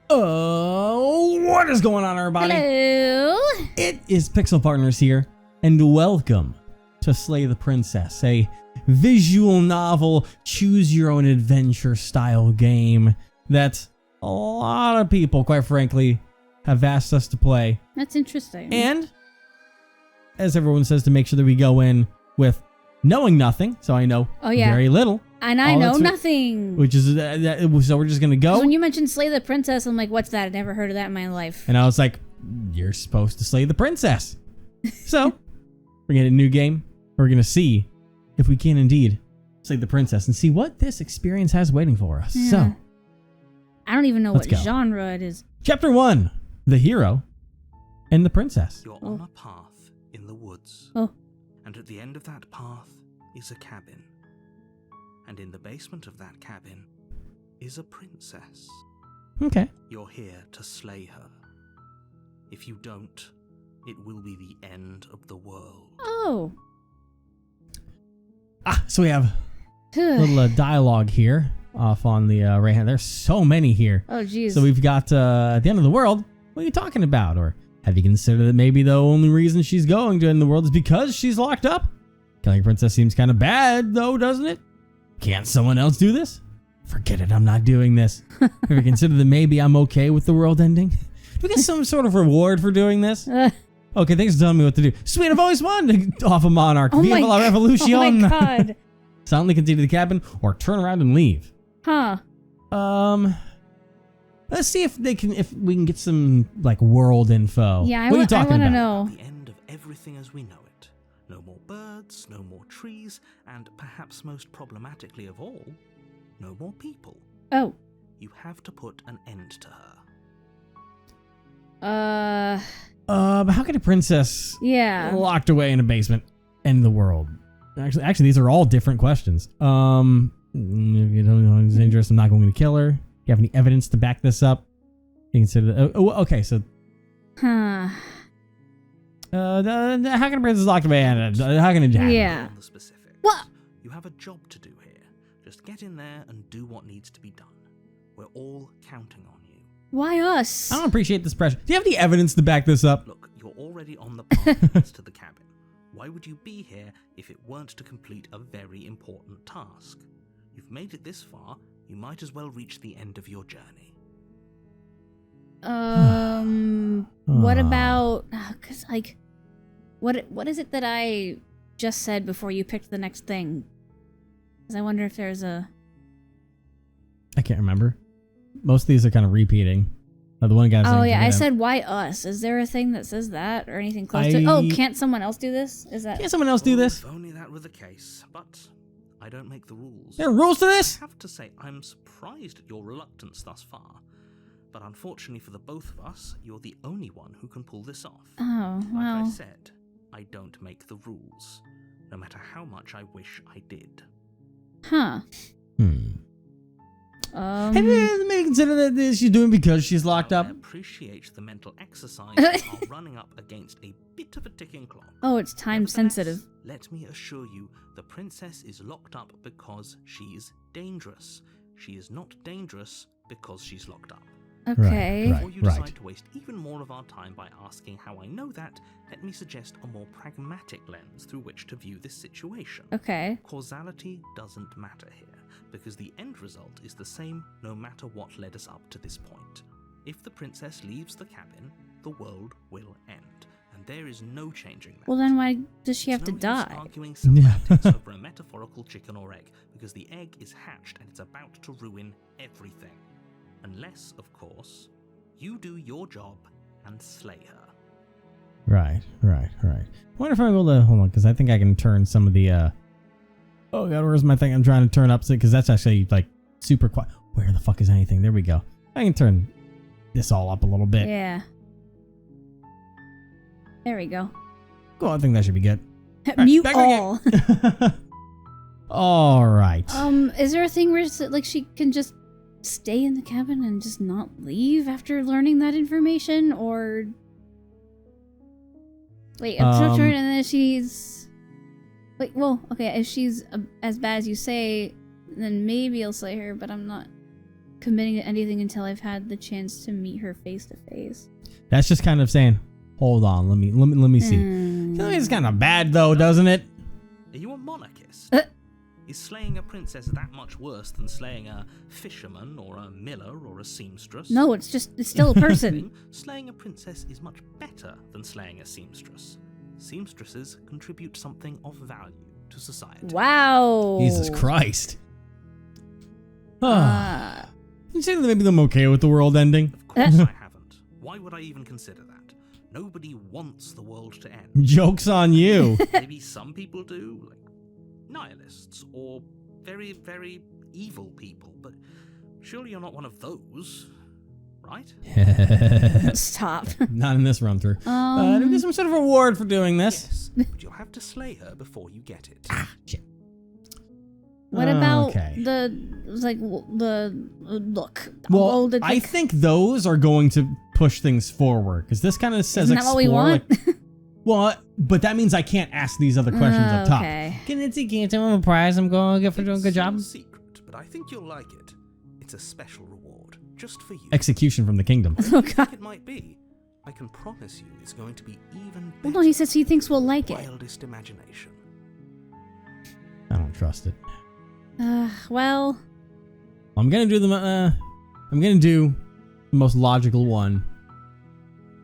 What is going on, everybody? Hello. It is Pixel Partners here, and welcome to Slay the Princess, a visual novel, choose-your-own-adventure style game that a lot of people, quite frankly, have asked us to play. That's interesting. And, as everyone says, to make sure that we go in with knowing nothing, so I know very little. And I know nothing. Which is, so we're just going to go. When you mentioned Slay the Princess, I'm like, what's that? I've never heard of that in my life. And I was like, you're supposed to slay the princess. So, we're going to get a new game. We're going to see if we can indeed slay the princess and see what this experience has waiting for us. Yeah. So, I don't even know what go. genre it is. Chapter 1, The Hero and the Princess. You're on a path in the woods. Oh. And at the end of that path is a cabin. And in the basement of that cabin is a princess. Okay. You're here to slay her. If you don't, it will be the end of the world. Oh. So we have a little dialogue here off on the right hand. There's so many here. Oh, geez. So we've got at the end of the world, what are you talking about? Or have you considered that maybe the only reason she's going to end the world is because she's locked up? Killing a princess seems kind of bad, though, doesn't it? Can't someone else do this? Forget it, I'm not doing this. Have you considered that maybe I'm okay with the world ending? Do we get some sort of reward for doing this? Okay, thanks for telling me what to do. Sweet, I've always wanted to off a monarch. Viva la revolution. Oh my god. Silently continue the cabin or turn around and leave. Huh. Let's see if we can get some like world info. Yeah, what are you talking I want to about? know. The end of everything as we know it. No more birds, no more trees, and perhaps most problematically of all, no more people. Oh. You have to put an end to But her. How could a princess locked away in a basement end the world? Actually, these are all different questions. If you don't know it's dangerous, I'm not going to kill her. You have any evidence to back this up? You consider okay, so Huh. how can a princess locked away and how can it happen? Yeah. On the specifics. What? You have a job to do here. Just get in there and do what needs to be done. We're all counting on you. Why us? I don't appreciate this pressure. Do you have any evidence to back this up? Look, you're already on the path to the cabin. Why would you be here if it weren't to complete a very important task? You've made it this far, you might as well reach the end of your journey. What about... Because, like, what is it that I just said before you picked the next thing? Because I wonder if there's a... I can't remember. Most of these are kind of repeating. The one guy. Oh yeah, I said why us? Is there a thing that says that or anything close to? Oh, can't someone else do this? Is that? Can't someone else do this? If only that were the case, but I don't make the rules. There are rules to this? I have to say, I'm surprised at your reluctance thus far. But unfortunately for the both of us, you're the only one who can pull this off. Oh, well. Like I said, I don't make the rules, no matter how much I wish I did. Huh. Have you maybe consider that this she's doing because she's locked up? I appreciate the mental exercise of running up against a bit of a ticking clock. Oh, it's time sensitive. Let me assure you, the princess is locked up because she's dangerous. She is not dangerous because she's locked up. Okay. Right. Before you decide to waste even more of our time by asking how I know that, let me suggest a more pragmatic lens through which to view this situation. Okay. Causality doesn't matter here, because the end result is the same no matter what led us up to this point. If the princess leaves the cabin, the world will end, and there is no changing that. Well, then why does she have to There's no use die? arguing semantics over a metaphorical chicken or egg, because the egg is hatched and it's about to ruin everything. Unless, of course, you do your job and slay her. Right. I wonder if I'm able to hold on, because I think I can turn some of the oh god, where's my thing? I'm trying to turn up because that's actually like super quiet. Where the fuck is anything? There we go. I can turn this all up a little bit. Yeah. There we go. Cool, I think that should be good. Mute back all. All right. Is there a thing where like she can just stay in the cabin and just not leave after learning that information, or wait, I'm sure, and then she's wait, well, okay, if she's as bad as you say, then maybe I'll slay her, but I'm not committing to anything until I've had the chance to meet her face to face. That's just kind of saying, hold on, let me see. It's kind of bad though, doesn't it? Are you a monarchist? Is slaying a princess that much worse than slaying a fisherman or a miller or a seamstress? No, it's still a person. Slaying a princess is much better than slaying a seamstress. Seamstresses contribute something of value to society. Wow. Jesus Christ. You say that maybe I'm okay with the world ending? Of course I haven't. Why would I even consider that? Nobody wants the world to end. Joke's on you. Maybe some people do, like nihilists or very, very evil people, but surely you're not one of those, right? Stop. Not in this run through. Do we get some sort of reward for doing this? Yes, but you'll have to slay her before you get it. Shit. What about Okay. the look? Well, the I think those are going to push things forward because this kind of says Isn't that what we want? Well, but that means I can't ask these other questions up top. Okay. Can you tell him a prize I'm going to get for doing a good job? It's a secret, but I think you'll like it. It's a special reward, just for you. Execution from the kingdom. Oh I god. think it might be. I can promise you it's going to be even better. Well, no, he says he thinks we'll like it. Wildest imagination. I don't trust it. Well. I'm gonna do the most logical one.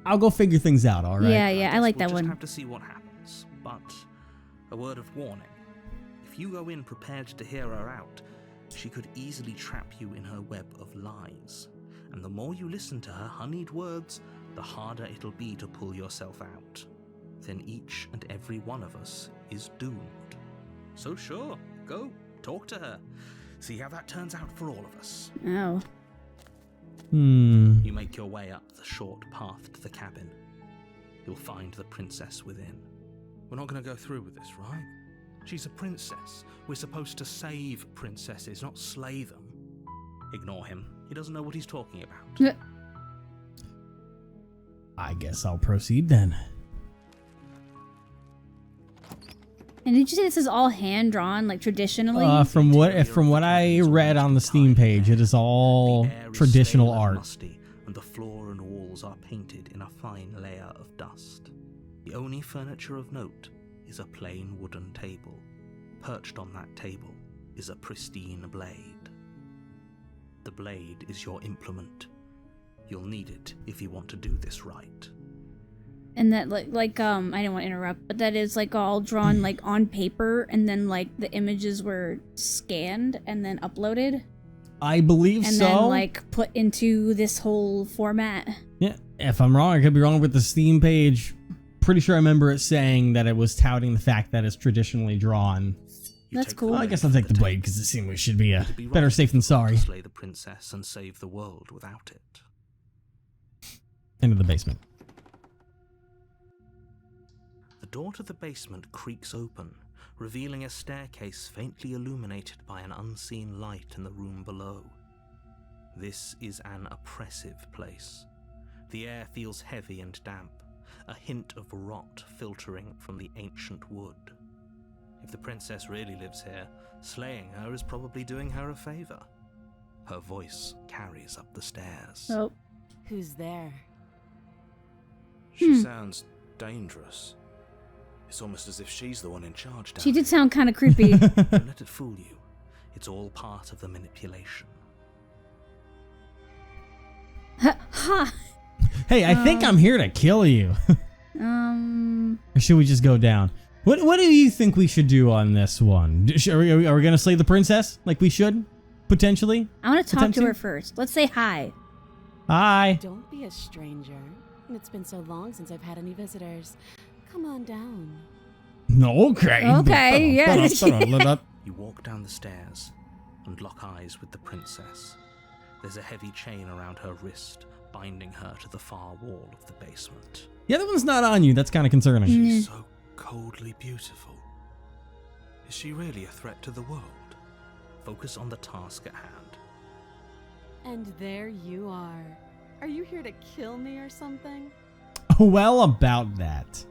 I'll go figure things out. All right. Yeah, I like that We'll one. just have to see what happens. But a word of warning: if you go in prepared to hear her out, she could easily trap you in her web of lies. And the more you listen to her honeyed words, the harder it'll be to pull yourself out. Then each and every one of us is doomed. So sure, go talk to her. See how that turns out for all of us. Oh. You make your way up the short path to the cabin. You'll find the princess within. We're not going to go through with this, right? She's a princess. We're supposed to save princesses, not slay them. Ignore him. He doesn't know what he's talking about. I guess I'll proceed then. And did you say this is all hand drawn, like traditionally? From what I read on the Steam page, it is all The air is traditional stale and art. musty, and the floor and walls are painted in a fine layer of dust. The only furniture of note is a plain wooden table. Perched on that table is a pristine blade. The blade is your implement. You'll need it if you want to do this right. And that I didn't want to interrupt, but that is like all drawn like on paper, and then like the images were scanned and then uploaded. I believe and so. And then like put into this whole format. Yeah, if I'm wrong, I could be wrong with the Steam page. Pretty sure I remember it saying that it was touting the fact that it's traditionally drawn. That's take cool. the Well, I guess I'll take the blade because it seems we should be It'd be better right safe than sorry. to slay the princess and save the world without it. Into the basement. The door to the basement creaks open, revealing a staircase faintly illuminated by an unseen light in the room below. This is an oppressive place. The air feels heavy and damp, a hint of rot filtering from the ancient wood. If the princess really lives here, slaying her is probably doing her a favor. Her voice carries up the stairs. Oh. Who's there? She sounds dangerous. It's almost as if she's the one in charge down She did here. sound kind of creepy. Don't let it fool you. It's all part of the manipulation. Ha! Hey, I think I'm here to kill you. Or should we just go down? What do you think we should do on this one? Are we going to slay the princess like we should? Potentially? I want to talk Attempt to to? her first. Let's say hi. Hi. Don't be a stranger. It's been so long since I've had any visitors. Come on down. Okay. Okay, yeah. You walk down the stairs and lock eyes with the princess. There's a heavy chain around her wrist, binding her to the far wall of the basement. The other one's not on you. That's kind of concerning. She's so coldly beautiful. Is she really a threat to the world? Focus on the task at hand. And there you are. Are you here to kill me or something? Well, about that.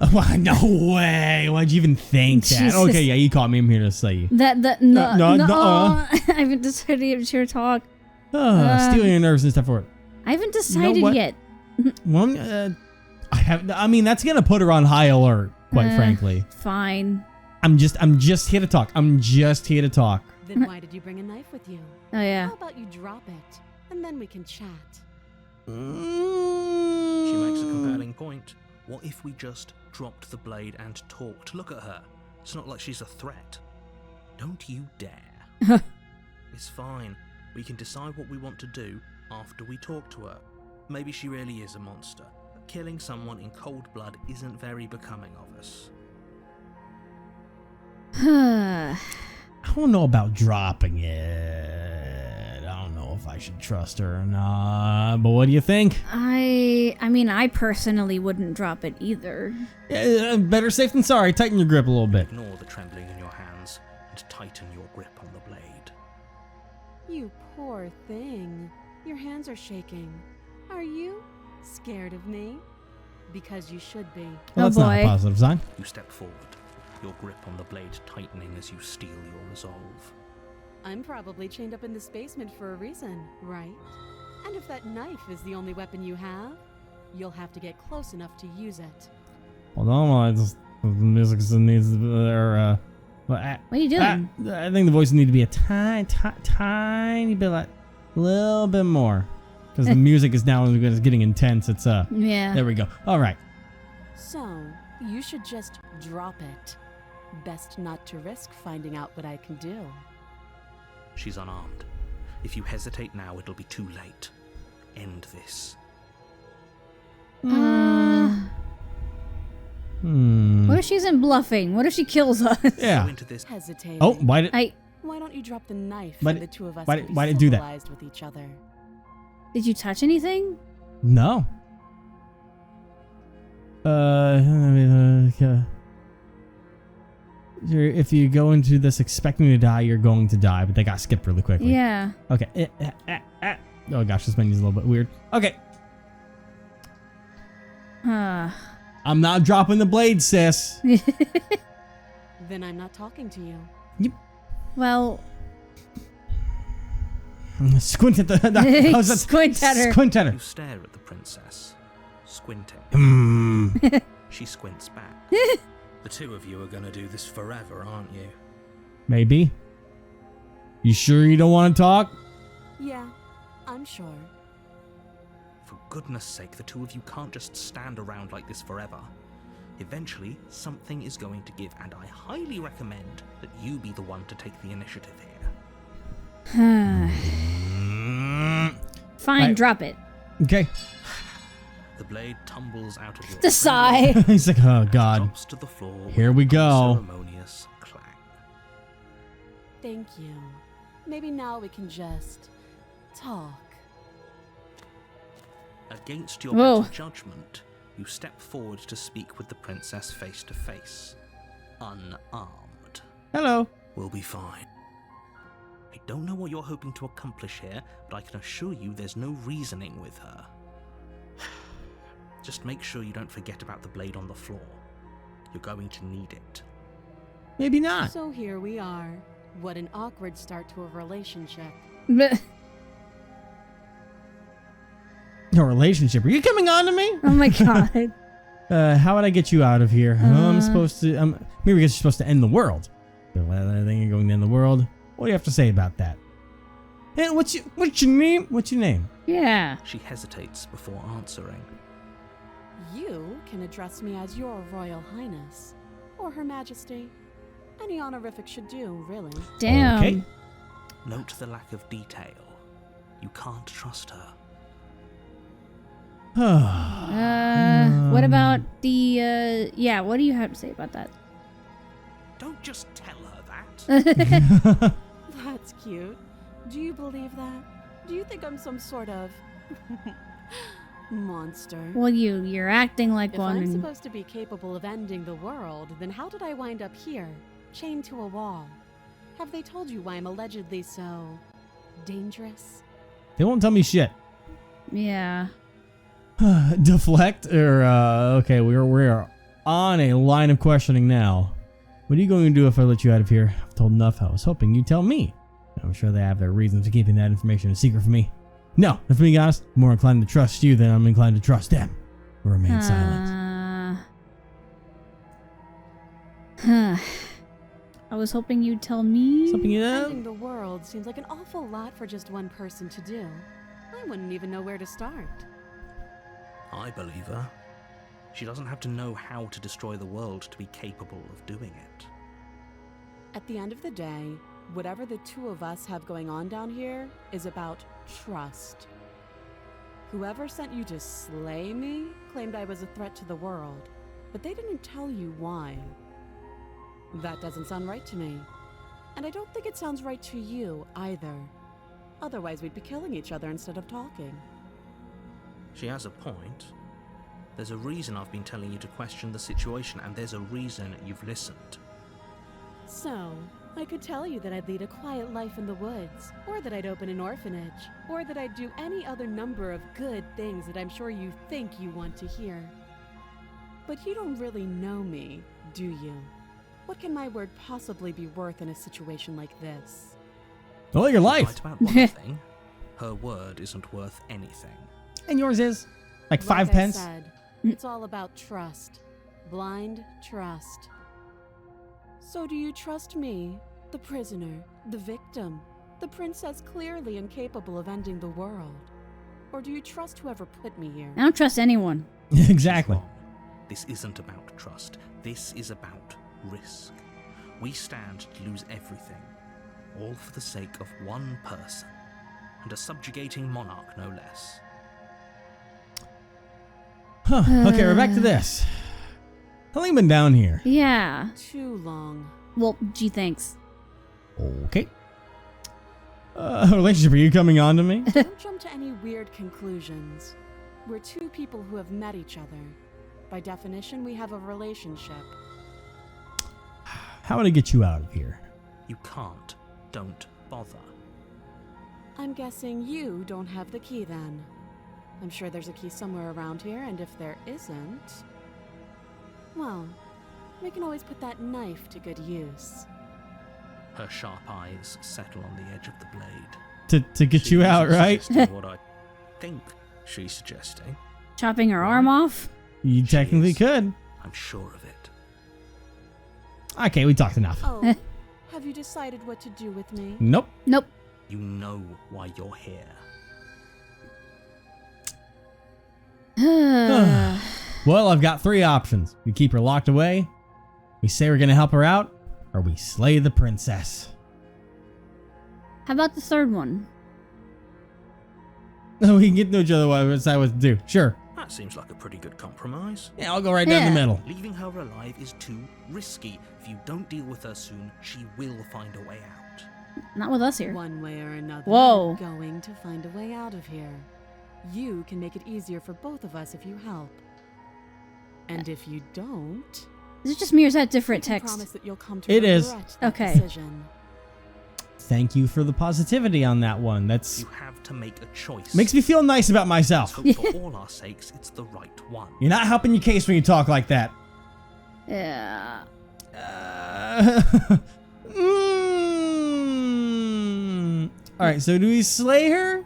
No way. Why'd you even think that? Jesus. Okay, yeah, you caught me. I'm here to say you. No, I haven't decided if it's your talk. Stealing your nerves and stuff for it. I haven't decided what? yet. Well, I mean, that's gonna put her on high alert, quite frankly. Fine. I'm just here to talk. I'm just here to talk. Then why did you bring a knife with you? Oh yeah. How about you drop it, and then we can chat? She makes a compelling point. What if we just dropped the blade and talked? Look at her. It's not like she's a threat. Don't you dare. It's fine. We can decide what we want to do after we talk to her. Maybe she really is a monster. But killing someone in cold blood isn't very becoming of us. I don't know about dropping it. I don't know if I should trust her or not. But what do you think? I mean, I personally wouldn't drop it either. Yeah, better safe than sorry. Tighten your grip a little bit. Ignore the trembling in your hands and tighten your grip on the blade. You poor thing. Your hands are shaking. Are you scared of me? Because you should be. Well, that's not a boy. positive sign. You step forward, your grip on the blade tightening as you steel your resolve. I'm probably chained up in this basement for a reason, right? And if that knife is the only weapon you have, you'll have to get close enough to use it. Hold on, the music needs to What are you doing? I think the voices need to be a tiny bit, like a little bit more, because the music is now getting intense. It's Yeah. There we go. All right. So, you should just drop it. Best not to risk finding out what I can do. She's unarmed. If you hesitate now, it'll be too late. End this. What if she isn't bluffing? What if she kills us? Yeah. Go into this. Hesitating. Oh, why did Why don't you drop the knife Why and did- the two of us why can did- be why did it do that? civilized with each other? Did you touch anything? no? If you go into this expecting to die, you're going to die. But they got skipped really quickly. Yeah. Okay. Oh gosh, this menu's a little bit weird. Okay. I'm not dropping the blade, sis. Then I'm not talking to you. Well, Squint at the. How's that? Squint at her. Squint at her. You stare at the princess, squinting. Mm. She squints back. The two of you are gonna do this forever, aren't you? Maybe. You sure you don't want to talk? Yeah, I'm sure. For goodness sake, the two of you can't just stand around like this forever. Eventually, something is going to give, and I highly recommend that you be the one to take the initiative here. fine, Right. drop it. Okay. The blade tumbles out of your The sigh. He's like, oh god. drops to the floor with Here we an go. unceremonious clang. Thank you. Maybe now we can just talk. Against your Whoa. better judgment, you step forward to speak with the princess face to face. Unarmed. Hello. We'll be fine. I don't know what you're hoping to accomplish here, but I can assure you there's no reasoning with her. Just make sure you don't forget about the blade on the floor. You're going to need it. Maybe not. So here we are. What an awkward start to a relationship. Bleh. No relationship. Are you coming on to me? Oh my god. How would I get you out of here? I'm supposed to. Maybe because you're supposed to end the world. I think you're going to end the world. What do you have to say about that? And what's your name? What's your name? Yeah. She hesitates before answering. You can address me as your Royal Highness, or Her Majesty. Any honorific should do, really. Damn. Okay. Note the lack of detail. You can't trust her. What about the, yeah, what do you have to say about that? Don't just tell her that. That's cute. Do you believe that? Do you think I'm some sort of monster? Well, you're acting like If one. I'm and- supposed to be capable of ending the world, then how did I wind up here, chained to a wall? Have they told you why I'm allegedly so dangerous? They won't tell me shit. Yeah. Deflect or okay, we're on a line of questioning now. What are you going to do if I let you out of here? I've told enough. I was hoping you'd tell me. I'm sure they have their reasons for keeping that information a secret from me. No, if I'm being honest, I'm more inclined to trust you than I'm inclined to trust them. Or remain silent. I was hoping you'd tell me. Something you know? Ending the world seems like an awful lot for just one person to do. I wouldn't even know where to start. I believe her. She doesn't have to know how to destroy the world to be capable of doing it. At the end of the day, whatever the two of us have going on down here is about trust. Whoever sent you to slay me claimed I was a threat to the world, but they didn't tell you why. That doesn't sound right to me. And I don't think it sounds right to you either. Otherwise, we'd be killing each other instead of talking. She has a point. There's a reason I've been telling you to question the situation, and there's a reason you've listened. So, I could tell you that I'd lead a quiet life in the woods, or that I'd open an orphanage, or that I'd do any other number of good things that I'm sure you think you want to hear. But you don't really know me, do you? What can my word possibly be worth in a situation like this? Well, your life. Right about one thing. Her word isn't worth anything. And yours is? Like 5 I pence? said, it's all about trust. Blind trust. So do you trust me, the prisoner, the victim, the princess clearly incapable of ending the world? Or do you trust whoever put me here? I don't trust anyone. Exactly. Wrong. This isn't about trust. This is about risk. We stand to lose everything, all for the sake of one person, and a subjugating monarch no less. Huh. Okay, we're back to this. How long you been down here? Yeah. Too long. Well, gee, thanks. Okay. Relationship, are you coming on to me? Don't jump to any weird conclusions. We're two people who have met each other. By definition, we have a relationship. How would I get you out of here? You can't. Don't bother. I'm guessing you don't have the key then. I'm sure there's a key somewhere around here, and if there isn't, well, we can always put that knife to good use. Her sharp eyes settle on the edge of the blade. To get She you out, isn't right? suggesting what I think she's suggesting. Chopping her arm off? You technically is. could. I'm sure of it. Okay, we talked enough. Oh, have you decided what to do with me? Nope. Nope. You know why you're here. Well, I've got 3 options. We keep her locked away, we say we're gonna help her out, or we slay the princess. How about the third one? We can get to each other what decide what to do. Sure. That seems like a pretty good compromise. Yeah, I'll go right down the Yeah. middle. Leaving her alive is too risky. If you don't deal with her soon, she will find a way out. Not with us here. One way or another, Whoa. I'm going to find a way out of here. You can make it easier for both of us if you help. And if you don't, Is it just me or is that different I can text? promise that you'll come to It is. regret that Okay. decision. Thank you for the positivity on that one. That's You have to make a choice. makes me feel nice about Let's myself. hope for all our sakes it's the right one. You're not helping your case when you talk like that. Yeah. All right, so do we slay her?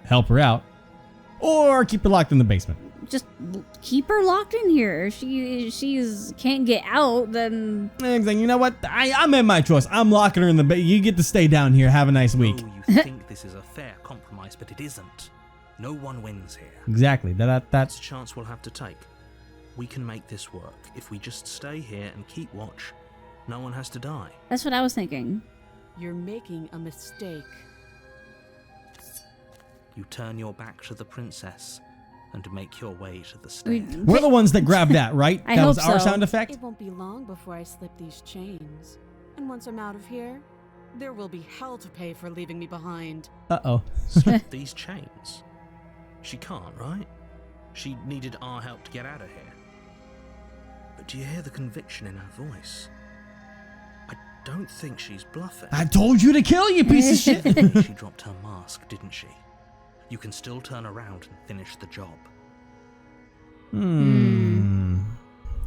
Help her out? Or keep her locked in the basement? Just keep her locked in here. If she's can't get out, then Exactly. You know what? I made my choice. I'm locking her in the basement. You get to stay down here. Have a nice week. Oh, you think this is a fair compromise, but it isn't. No one wins here. Exactly. That's That's a chance we'll have to take. We can make this work. If we just stay here and keep watch, no one has to die. that's what I was thinking. You're making a mistake. You turn your back to the princess and make your way to the stairs. we're the ones that grabbed that, right? I That was hope our so. sound effect. It won't be long before I slip these chains. And once I'm out of here, there will be hell to pay for leaving me behind. Uh-oh. Slip these chains. She can't, right? She needed our help to get out of here. But do you hear the conviction in her voice? I don't think she's bluffing. I told you to kill, you piece of shit. She dropped her mask, didn't she? You can still turn around and finish the job.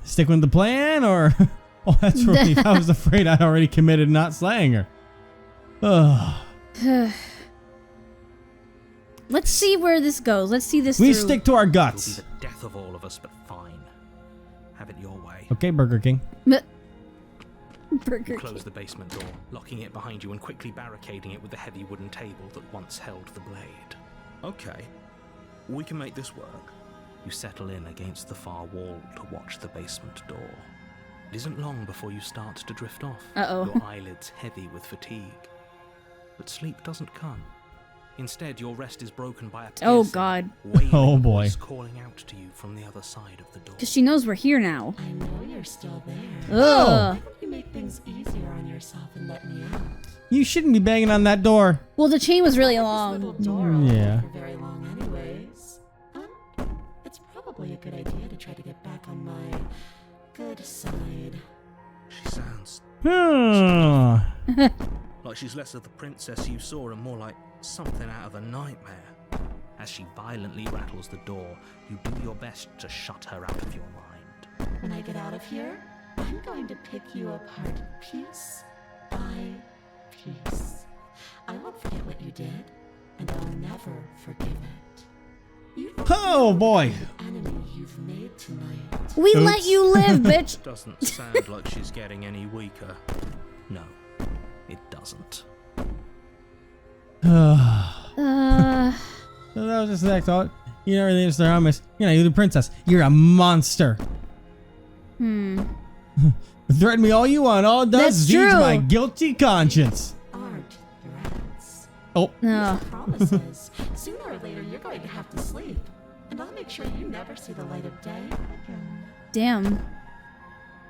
Stick with the plan, or... Oh, that's right. I was afraid I'd already committed not slaying her. Ugh. Let's see where this goes. Let's see this We through. stick to our It'll be guts. the death of all of us, but fine. Have it your way. Okay, Burger King. Burger You close King. the basement door, locking it behind you and quickly barricading it with the heavy wooden table that once held the blade. Okay, we can make this work. You settle in against the far wall to watch the basement door. It isn't long before you start to drift off, Uh-oh. your eyelids heavy with fatigue. But sleep doesn't come. Instead, your rest is broken by a Oh, piercing, God. wailing Oh, boy. voice calling out to you from the other side of the door. Because she knows we're here now. I know you're still there. Oh. Ugh. Why don't you make things easier on yourself and let me out? You shouldn't be banging on that door. Well, the chain was really This long. little door won't Yeah. take for very long anyways. It's probably a good idea to try to get back on my good side. She sounds like she's less of the princess you saw and more like something out of a nightmare. As she violently rattles the door, you do your best to shut her out of your mind. When I get out of here, I'm going to pick you apart piece by piece. I won't forget what you did, and I'll never forgive it. You don't Oh, boy. know the enemy you've made tonight. We Oops. let you live, bitch. Doesn't sound like she's getting any weaker. No, it doesn't. So that was just that thought. You know, everything is around us. You're the princess. You're a monster. Threaten me all you want. All it does That's is feeds true. my guilty conscience. Aren't threats. Oh, No. Promises. Sooner or later, you're going to have to sleep, and I'll make sure you never see the light of day again. Damn.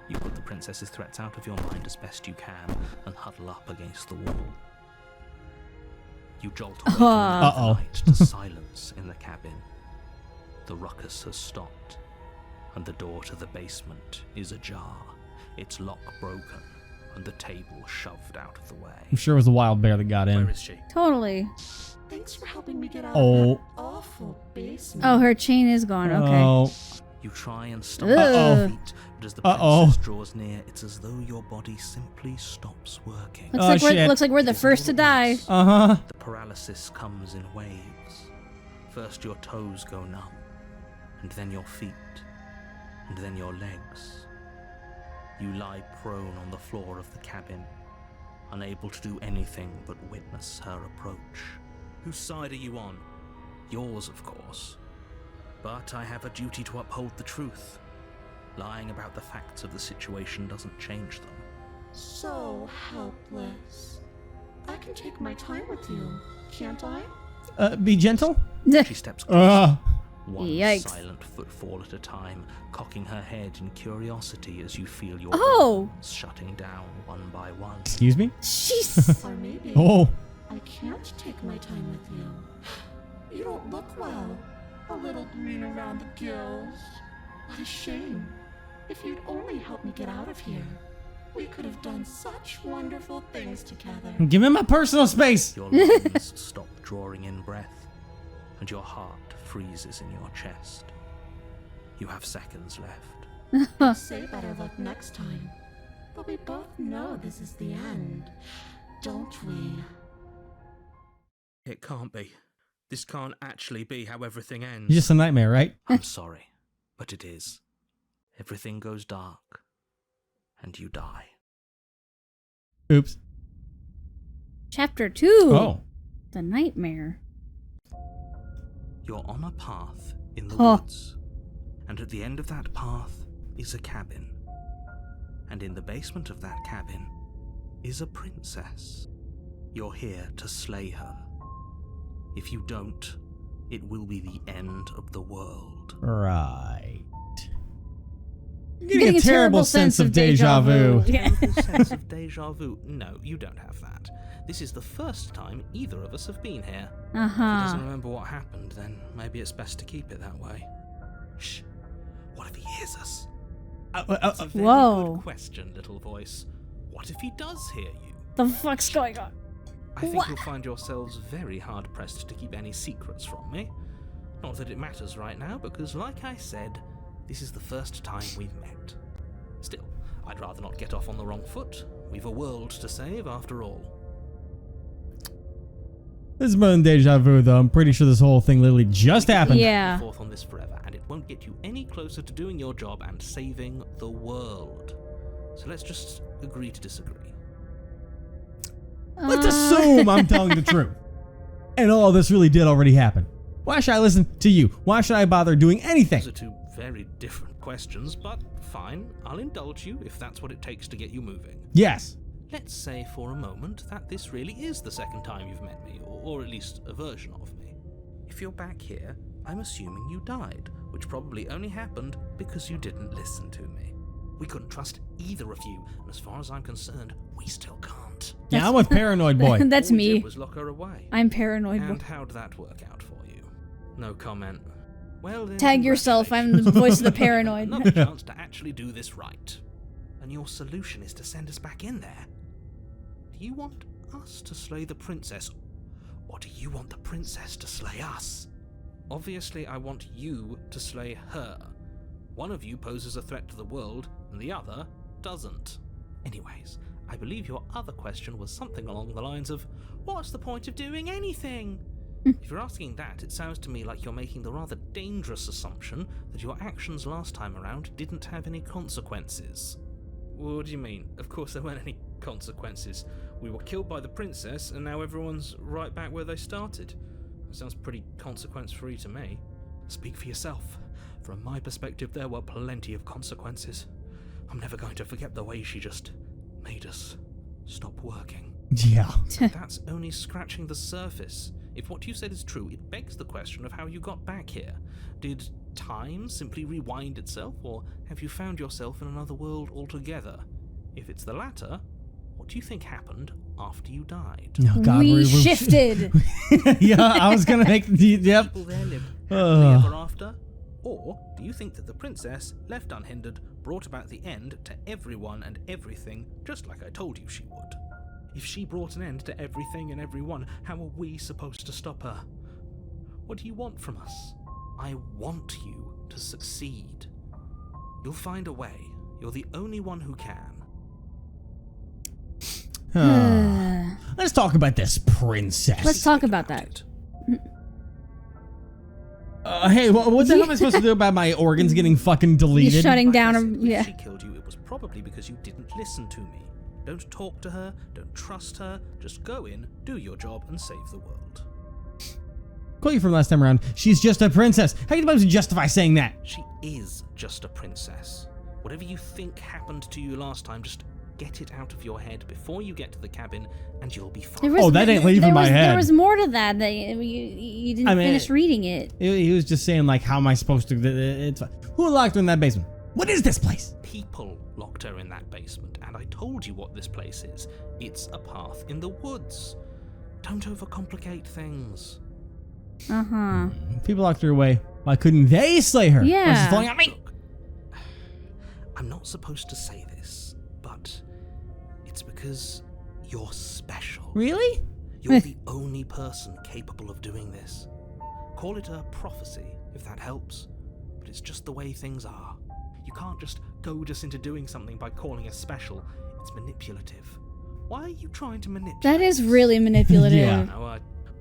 You put the princess's threats out of your mind as best you can and huddle up against the wall. You jolt away from Uh-oh. the night to silence in the cabin. The ruckus has stopped, and the door to the basement is ajar, its lock broken, and the table shoved out of the way. I'm sure it was the wild bear that got Where in. is she? Totally. Thanks for helping me get out Oh. of that awful basement. Oh, her chain is gone. Okay. Oh, You try and stomp Ugh. your feet, but as the Uh-oh. princess draws near, it's as though your body simply stops working. Looks Oh, like shit. looks like we're the first to die. uh-huh. The paralysis comes in waves. First your toes go numb, and then your feet, and then your legs. You lie prone on the floor of the cabin, unable to do anything but witness her approach. Whose side are you on? Yours, of course. But I have a duty to uphold the truth. Lying about the facts of the situation doesn't change them. So helpless. I can take my time with you, can't I? Be gentle. She steps closer. One Yikes. silent footfall at a time, cocking her head in curiosity as you feel your Oh. bones shutting down one by one. Excuse me? Jeez. Or maybe Oh. I can't take my time with you. You don't look well. A little green around the gills. What a shame. If you'd only helped me get out of here, we could have done such wonderful things together. Give me my personal space. Your lungs stop drawing in breath, and your heart freezes in your chest. You have seconds left. Say better luck next time. But we both know this is the end, don't we? It can't be. This can't actually be how everything ends. You're just a nightmare, right? I'm sorry, but it is. Everything goes dark, and you die. Oops. Chapter 2. Oh. The nightmare. You're on a path in the Huh. woods, and at the end of that path is a cabin. And in the basement of that cabin is a princess. You're here to slay her. If you don't, it will be the end of the world. Right. I'm Getting getting a terrible sense of deja vu. Yeah. Terrible sense of deja vu. No, you don't have that. This is the first time either of us have been here. If he Uh-huh. doesn't remember what happened, then maybe it's best to keep it that way. Shh. What if he hears us? That's a very Whoa. good question, little voice. What if he does hear you? The fuck's going on? I think What? you'll find yourselves very hard-pressed to keep any secrets from me. Not that it matters right now, because like I said, This is the first time we've met. Still, I'd rather not get off on the wrong foot. We've a world to save after all. This is more than deja vu, though. I'm pretty sure this whole thing literally just happened. Yeah. Forth on this forever, and it won't get you any closer to doing your job and saving the world. So let's just agree to disagree. Let's assume I'm telling the truth. And all this really did already happen. Why should I listen to you? Why should I bother doing anything? Those are two very different questions, but fine. I'll indulge you if that's what it takes to get you moving. Yes. Let's say for a moment that this really is the second time you've met me, or at least a version of me. If you're back here, I'm assuming you died, which probably only happened because you didn't listen to me. We couldn't trust either of you, and as far as I'm concerned, we still can't. Yeah, I'm a paranoid boy. That's All we me. did was lock her away. I'm paranoid. And how'd that work out for you? No comment. Well, then Tag yourself. I'm the voice of the paranoid. Another chance to actually do this right. And your solution is to send us back in there. Do you want us to slay the princess, or do you want the princess to slay us? Obviously, I want you to slay her. One of you poses a threat to the world, and the other doesn't. Anyways, I believe your other question was something along the lines of, what's the point of doing anything? If you're asking that, it sounds to me like you're making the rather dangerous assumption that your actions last time around didn't have any consequences. What do you mean? Of course there weren't any consequences. We were killed by the princess, and now everyone's right back where they started. That sounds pretty consequence-free to me. Speak for yourself. From my perspective, there were plenty of consequences. I'm never going to forget the way she just made us stop working. Yeah. That's only scratching the surface. If what you said is true, it begs the question of how you got back here. Did time simply rewind itself, or have you found yourself in another world altogether? If it's the latter, what do you think happened after you died? Oh, God, we we're- shifted. Yeah, I was gonna make the yep. People there lived happily ever after? Or do you think that the princess, left unhindered, brought about the end to everyone and everything, just like I told you she would? If she brought an end to everything and everyone, how are we supposed to stop her? What do you want from us? I want you to succeed. You'll find a way. You're the only one who can. Let's talk about this princess. Let's talk about that. Hey, what the hell am I supposed to do about my organs getting fucking deleted? He's shutting Like I down. said, if Yeah. she killed you, it was probably because you didn't listen to me. Don't talk to her, don't trust her, just go in, do your job, and save the world. Quote you from last time around. She's just a princess. How are you supposed to justify saying that? She is just a princess. Whatever you think happened to you last time, just get it out of your head before you get to the cabin, and you'll be fine. Oh, that ain't leaving my head. There was more to that. You didn't finish reading it. He was just saying, like, how am I supposed to... It's fine. Who locked her in that basement? What is this place? People locked her in that basement, and I told you what this place is. It's a path in the woods. Don't overcomplicate things. Uh-huh. People locked her away. Why couldn't they slay her? Yeah. Why is this falling on me? Look, I'm not supposed to say this, but it's because you're special. Really? You're the only person capable of doing this. Call it a prophecy, if that helps, but it's just the way things are. You can't just goad us into doing something by calling us special. It's manipulative. Why are you trying to manipulate That is us? really manipulative. Yeah. No, I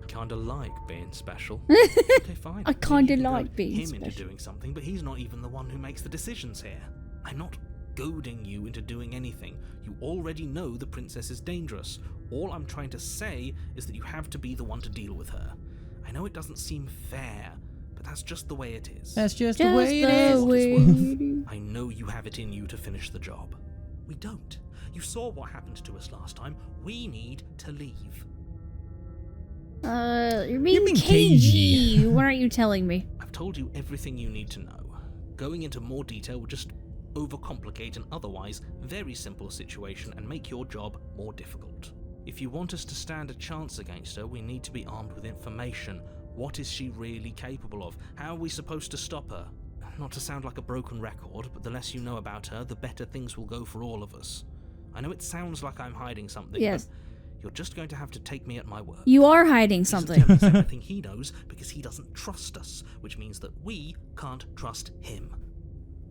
kinda like being special. Okay, fine. I Maybe kinda you can like goad being him into special. doing something, but he's not even the one who makes the decisions here. I'm not goading you into doing anything. You already know the princess is dangerous. All I'm trying to say is that you have to be the one to deal with her. I know it doesn't seem fair, but that's just the way it is. That's just Just the way it the is. way What it's worth. it is. I know you have it in you to finish the job. We don't. You saw what happened to us last time. We need to leave. You're being cagey. cagey. What aren't you telling me? I've told you everything you need to know. Going into more detail would just overcomplicate an otherwise very simple situation and make your job more difficult. If you want us to stand a chance against her, we need to be armed with information. What is she really capable of? How are we supposed to stop her? Not to sound like a broken record, but the less you know about her, the better things will go for all of us. I know it sounds like I'm hiding something, Yes. but you're just going to have to take me at my word. You are hiding He doesn't something. tell us everything he knows because he doesn't trust us, which means that we can't trust him.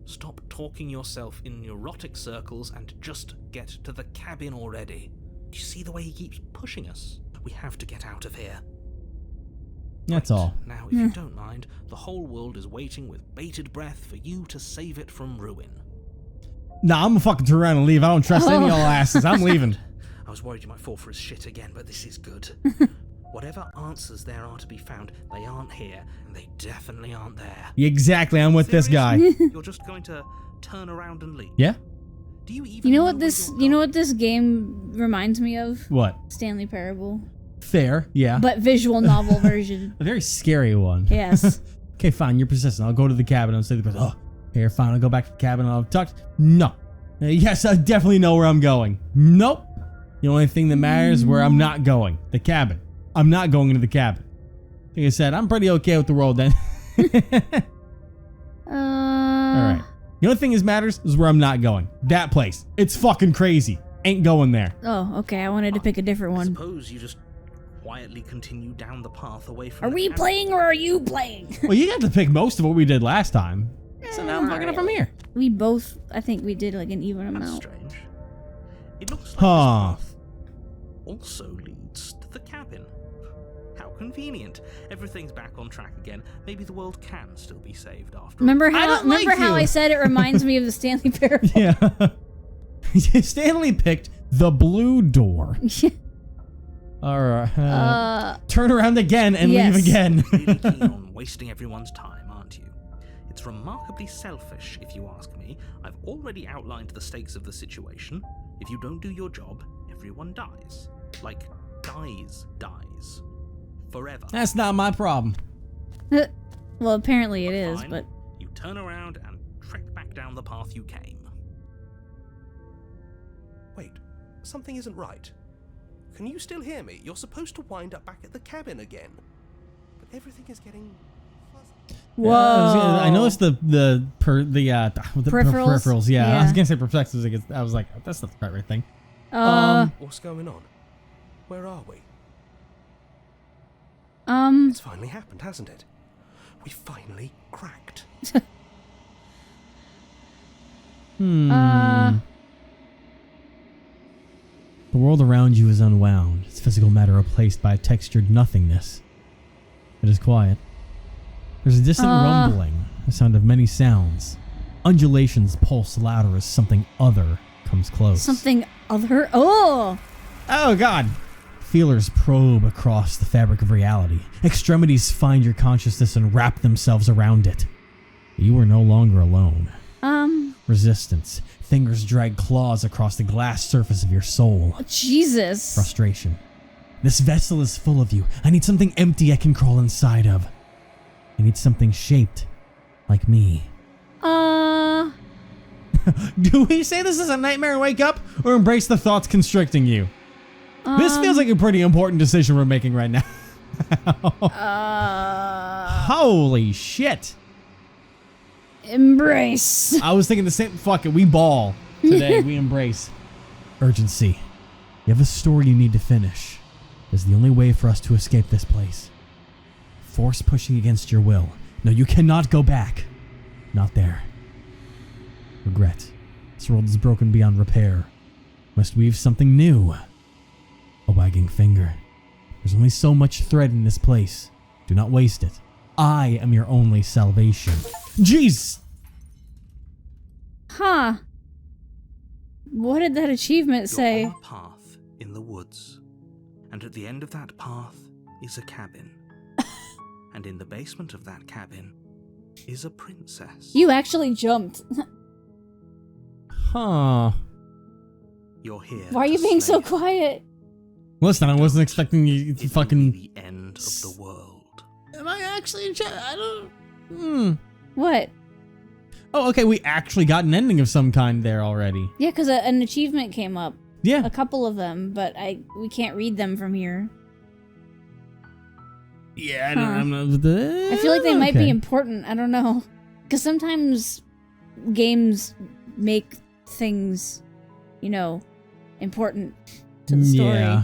Stop talking yourself in neurotic circles and just get to the cabin already. Do you see the way he keeps pushing us? We have to get out of here. That's Right, all. Now, if you don't mind, the whole world is waiting with bated breath for you to save it from ruin. Nah, I'm gonna fucking turn around and leave. I don't trust any of y'all asses. I'm leaving. I was worried you might fall for his shit again, but this is good. Whatever answers there are to be found, they aren't here, and they definitely aren't there. Exactly, I'm with this guy. Seriously? You're just going to turn around and leave? Yeah? Do you even You know where what this? you're You know going? what this game reminds me of? What? Stanley Parable, Fair, yeah. but visual novel version. A very scary one. Yes. Okay, fine, you're persistent. I'll go to the cabin and say to the person, oh, here, fine, I'll go back to the cabin and I'll talk. No. Yes, I definitely know where I'm going. Nope. The only thing that matters is where I'm not going. The cabin. I'm not going into the cabin. Like I said, I'm pretty okay with the world then. Alright. The only thing that matters is where I'm not going. That place. It's fucking crazy. Ain't going there. Oh, okay. I wanted to pick a different I one. suppose you just quietly continue down the path away from Are the we cabin. playing or are you playing? Well, you got to pick most of what we did last time. So now I'm Not fucking up from really. here. We both, I think we did like an even That's amount. strange. It looks like Huh. this path also leads to the cabin. How convenient. Everything's back on track again. Maybe the world can still be saved after all. Remember I how? don't like Remember how you. I said it reminds me of the Stanley Parable? Yeah. Stanley picked the blue door. Alright. Turn around again and Yes. leave again. Really keen on wasting everyone's time, aren't you? It's remarkably selfish, if you ask me. I've already outlined the stakes of the situation. If you don't do your job, everyone dies. Like, dies. Forever. That's not my problem. Well, apparently it is, Fine. but You turn around and trek back down the path you came. Wait, something isn't right. Can you still hear me? You're supposed to wind up back at the cabin again. But everything is getting fuzzy. whoa! I noticed the Peripherals? peripherals. Yeah, I was Yeah. gonna say perplexes. I was like, that's not the right thing. What's going on? Where are we? It's finally happened, hasn't it? We finally cracked. The world around you is unwound, its physical matter replaced by a textured nothingness. It is quiet. There's a distant rumbling, the sound of many sounds. Undulations pulse louder as something other comes close. Something other. Oh, Oh god! Feelers probe across the fabric of reality. Extremities find your consciousness and wrap themselves around it. You are no longer alone. Resistance. Fingers drag claws across the glass surface of your soul. Jesus. Frustration. This vessel is full of you. I need something empty I can crawl inside of. I need something shaped like me. Do we say this is a nightmare wake up or embrace the thoughts constricting you? This feels like a pretty important decision we're making right now. Holy shit. Embrace. I was thinking the same. Fuck it. We ball today. We embrace. Urgency. You have a story you need to finish. It's the only way for us to escape this place. Force pushing against your will. No, you cannot go back. Not there. Regret. This world is broken beyond repair. Must weave something new. A wagging finger. There's only so much thread in this place. Do not waste it. I am your only salvation. Jeez! Huh. What did that achievement say? You're on a path in the woods, and at the end of that path is a cabin. And in the basement of that cabin is a princess. You actually jumped. Huh. You're here. Why are you to being slay so her. quiet? Listen, I wasn't expecting you to It will fucking... be the end of the world. Am I actually in chat? I don't... What? Oh, okay, we actually got an ending of some kind there already. Yeah, because an achievement came up. Yeah. A couple of them, but we can't read them from here. Yeah, Huh. I'm not... I feel like they might be Okay. important. I don't know. Because sometimes games make things, important to the story. Yeah.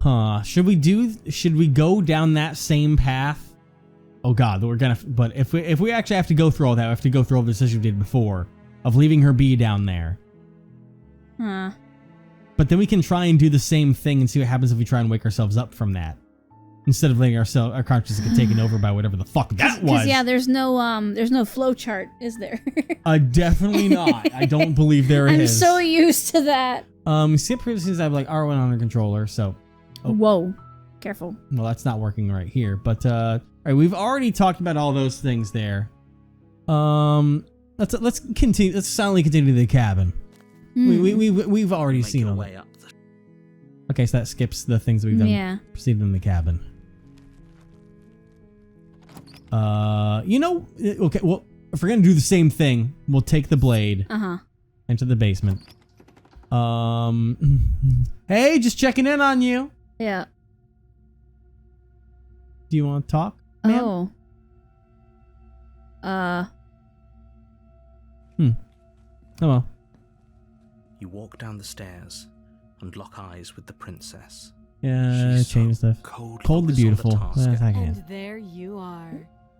Huh. Should we go down that same path oh god, we're gonna. But if we actually have to go through all that, we have to go through all the decisions we did before of leaving her be down there. Huh. But then we can try and do the same thing and see what happens if we try and wake ourselves up from that, instead of letting our consciousness get taken over by whatever the fuck that was. Because yeah, there's no flow chart, is there? Definitely not. I don't believe there is. I'm so used to that. Skip previously I have like R1 on the controller, so. Oh. Whoa, careful. Well, that's not working right here, but all right, we've already talked about all those things there. Let's continue. Let's silently continue to the cabin. We've already Make seen your all way that. up the Okay, so that skips the things that we've done. Yeah. Proceeded in the cabin. Okay, well, if we're gonna do the same thing, we'll take the blade into the basement. Hey, just checking in on you. Yeah. Do you want to talk, ma'am? Oh. Oh well. You walk down the stairs and lock eyes with the princess. Yeah, She's change so stuff. coldly Coldly beautiful. focused on the task. And there you are.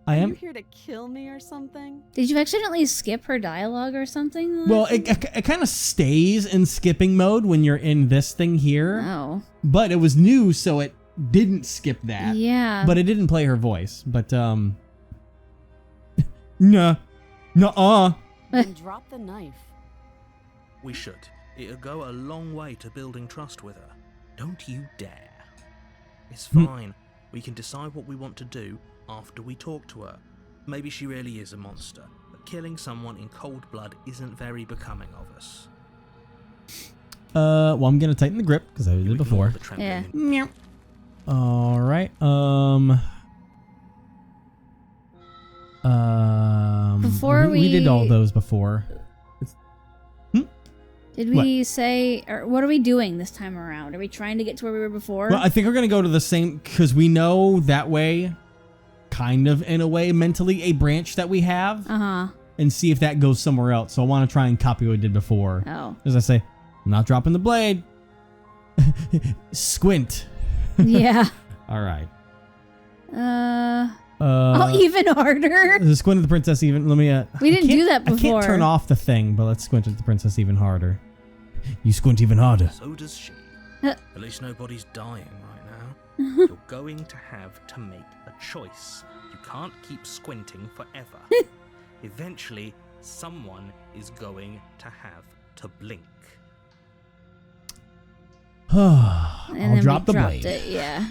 I Are am. you here to kill me or something? Did you accidentally skip her dialogue or something? Well, it kind of stays in skipping mode when you're in this thing here. Oh. But it was new, so it didn't skip that. Yeah. But it didn't play her voice. But nuh-uh. Then drop the knife. We should. It'll go a long way to building trust with her. Don't you dare. It's fine. We can decide what we want to do after we talk to her. Maybe she really is a monster, but killing someone in cold blood isn't very becoming of us. Well, I'm gonna tighten the grip because I did You it before. ignore the trembling. Yeah. All right. Before we did all those before. Did we say, or what are we doing this time around? Are we trying to get to where we were before? Well, I think we're gonna go to the same because we know that way, kind of in a way, mentally a branch that we have, and see if that goes somewhere else. So I want to try and copy what we did before. Oh. As I say, I'm not dropping the blade. Squint. Yeah. All right. Even harder. Squint at the princess even. Let me. We didn't do that I before. can't turn off the thing, but let's squint at the princess even harder. You squint even harder. So does she. At least nobody's dying right now. You're going to have to make a choice. You can't keep squinting forever. Eventually, someone is going to have to blink. I'll drop the blade. It, yeah.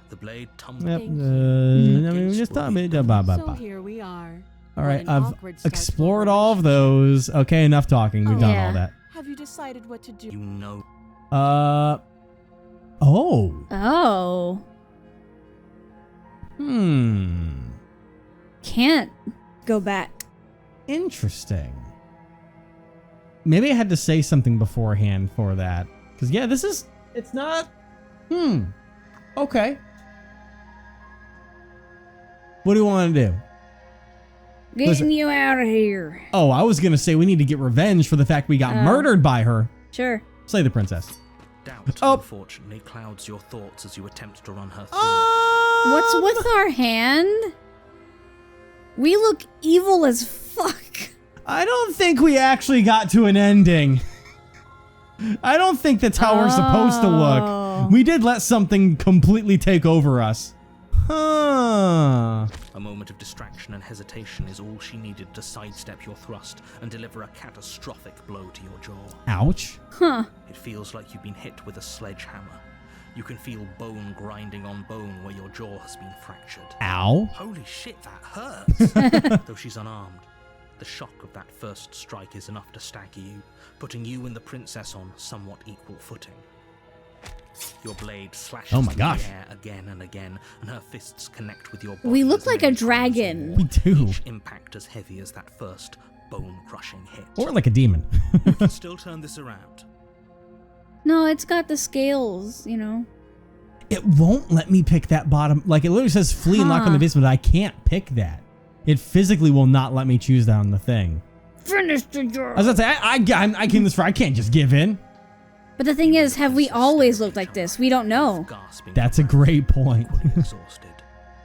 The blade tumbles. Yep. Thank you. I mean, just tell me. So here we are. All right, What an I've awkward start to a explored all of those. Okay, enough talking. We've done Yeah. all that. Have you decided what to do? You know. Oh. Oh. Can't go back. Interesting. Maybe I had to say something beforehand for that. Because, yeah, it's not. Okay. What do you want to do? Getting Listen. you out of here. Oh, I was going to say we need to get revenge for the fact we got murdered by her. Sure. Slay the princess. Doubt, Oh. unfortunately, clouds your thoughts as you attempt to run her through. What's with our hand? We look evil as fuck. I don't think we actually got to an ending. I don't think that's how we're supposed to Oh. look. We did let something completely take over us. Huh. A moment of distraction and hesitation is all she needed to sidestep your thrust and deliver a catastrophic blow to your jaw. Ouch. Huh. It feels like you've been hit with a sledgehammer. You can feel bone grinding on bone where your jaw has been fractured. Ow. Holy shit, that hurts! Though she's unarmed, the shock of that first strike is enough to stagger you, putting you and the princess on somewhat equal footing. Your blade slashes Oh my through gosh. the air again and again, and her fists connect with your body. We look as like a many times or dragon. more, We do. Each impact as heavy as that first bone-crushing hit. Or like a demon. You can still turn this around. No, it's got the scales, you know. It won't let me pick that bottom. Like, it literally says flee and lock on the basement. I can't pick that. It physically will not let me choose that on the thing. Finish the job. I was about to say, I came this far. I can't just give in. But the thing is, have we always looked like this? We don't know. Gasping That's a for breath, great point. equally exhausted.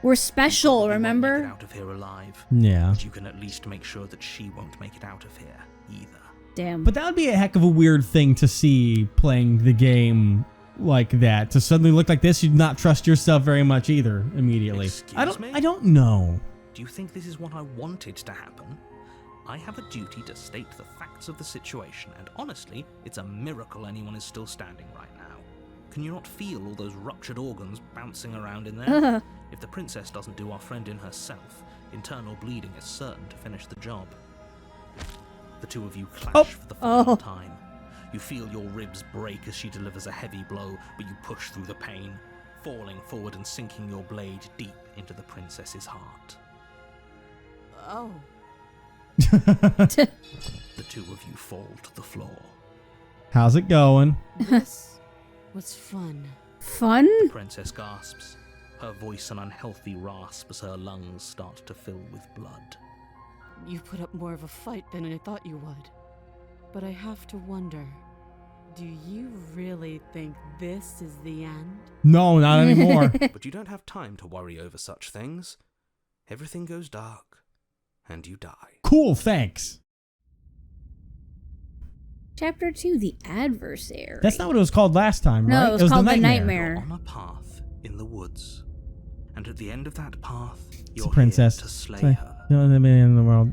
We're special, You probably won't make it remember? out of here alive. Yeah. But you can at least make sure that she won't make it out of here either. Damn. But that would be a heck of a weird thing to see playing the game like that. To suddenly look like this, you'd not trust yourself very much either immediately. Excuse me? I don't know. Do you think this is what I wanted to happen? I have a duty to state the facts of the situation, and honestly, it's a miracle anyone is still standing right now. Can you not feel all those ruptured organs bouncing around in there? If the princess doesn't do our friend in herself, internal bleeding is certain to finish the job. The two of you clash for the final time. You feel your ribs break as she delivers a heavy blow, but you push through the pain, falling forward and sinking your blade deep into the princess's heart. Oh. The two of you fall to the floor. How's it going? This was fun. Fun? The princess gasps, her voice an unhealthy rasp as her lungs start to fill with blood. You put up more of a fight than I thought you would. But I have to wonder, do you really think this is the end? No, not anymore. But you don't have time to worry over such things. Everything goes dark, and you die. Cool, thanks. Chapter 2, The Adversary. That's not what it was called last time, No, right? it was called The Nightmare. You're on a path in the woods, and at the end of that path, It's you're a princess. here to slay Slay. her. The only man in the world.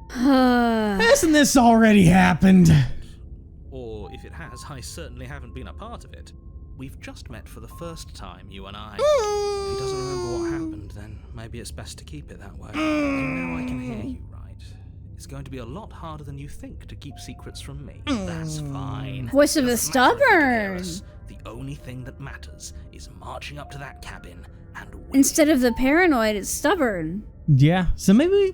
Hasn't this already happened? Or if it has, I certainly haven't been a part of it. We've just met for the first time, you and I. If he doesn't remember what happened, then maybe it's best to keep it that way. And now I can hear you, right? It's going to be a lot harder than you think to keep secrets from me. That's fine. Voice of It a doesn't matter if you can hear stubborn. us. The only thing that matters is marching up to that cabin and winning. Instead of the paranoid, it's stubborn. Yeah, so maybe...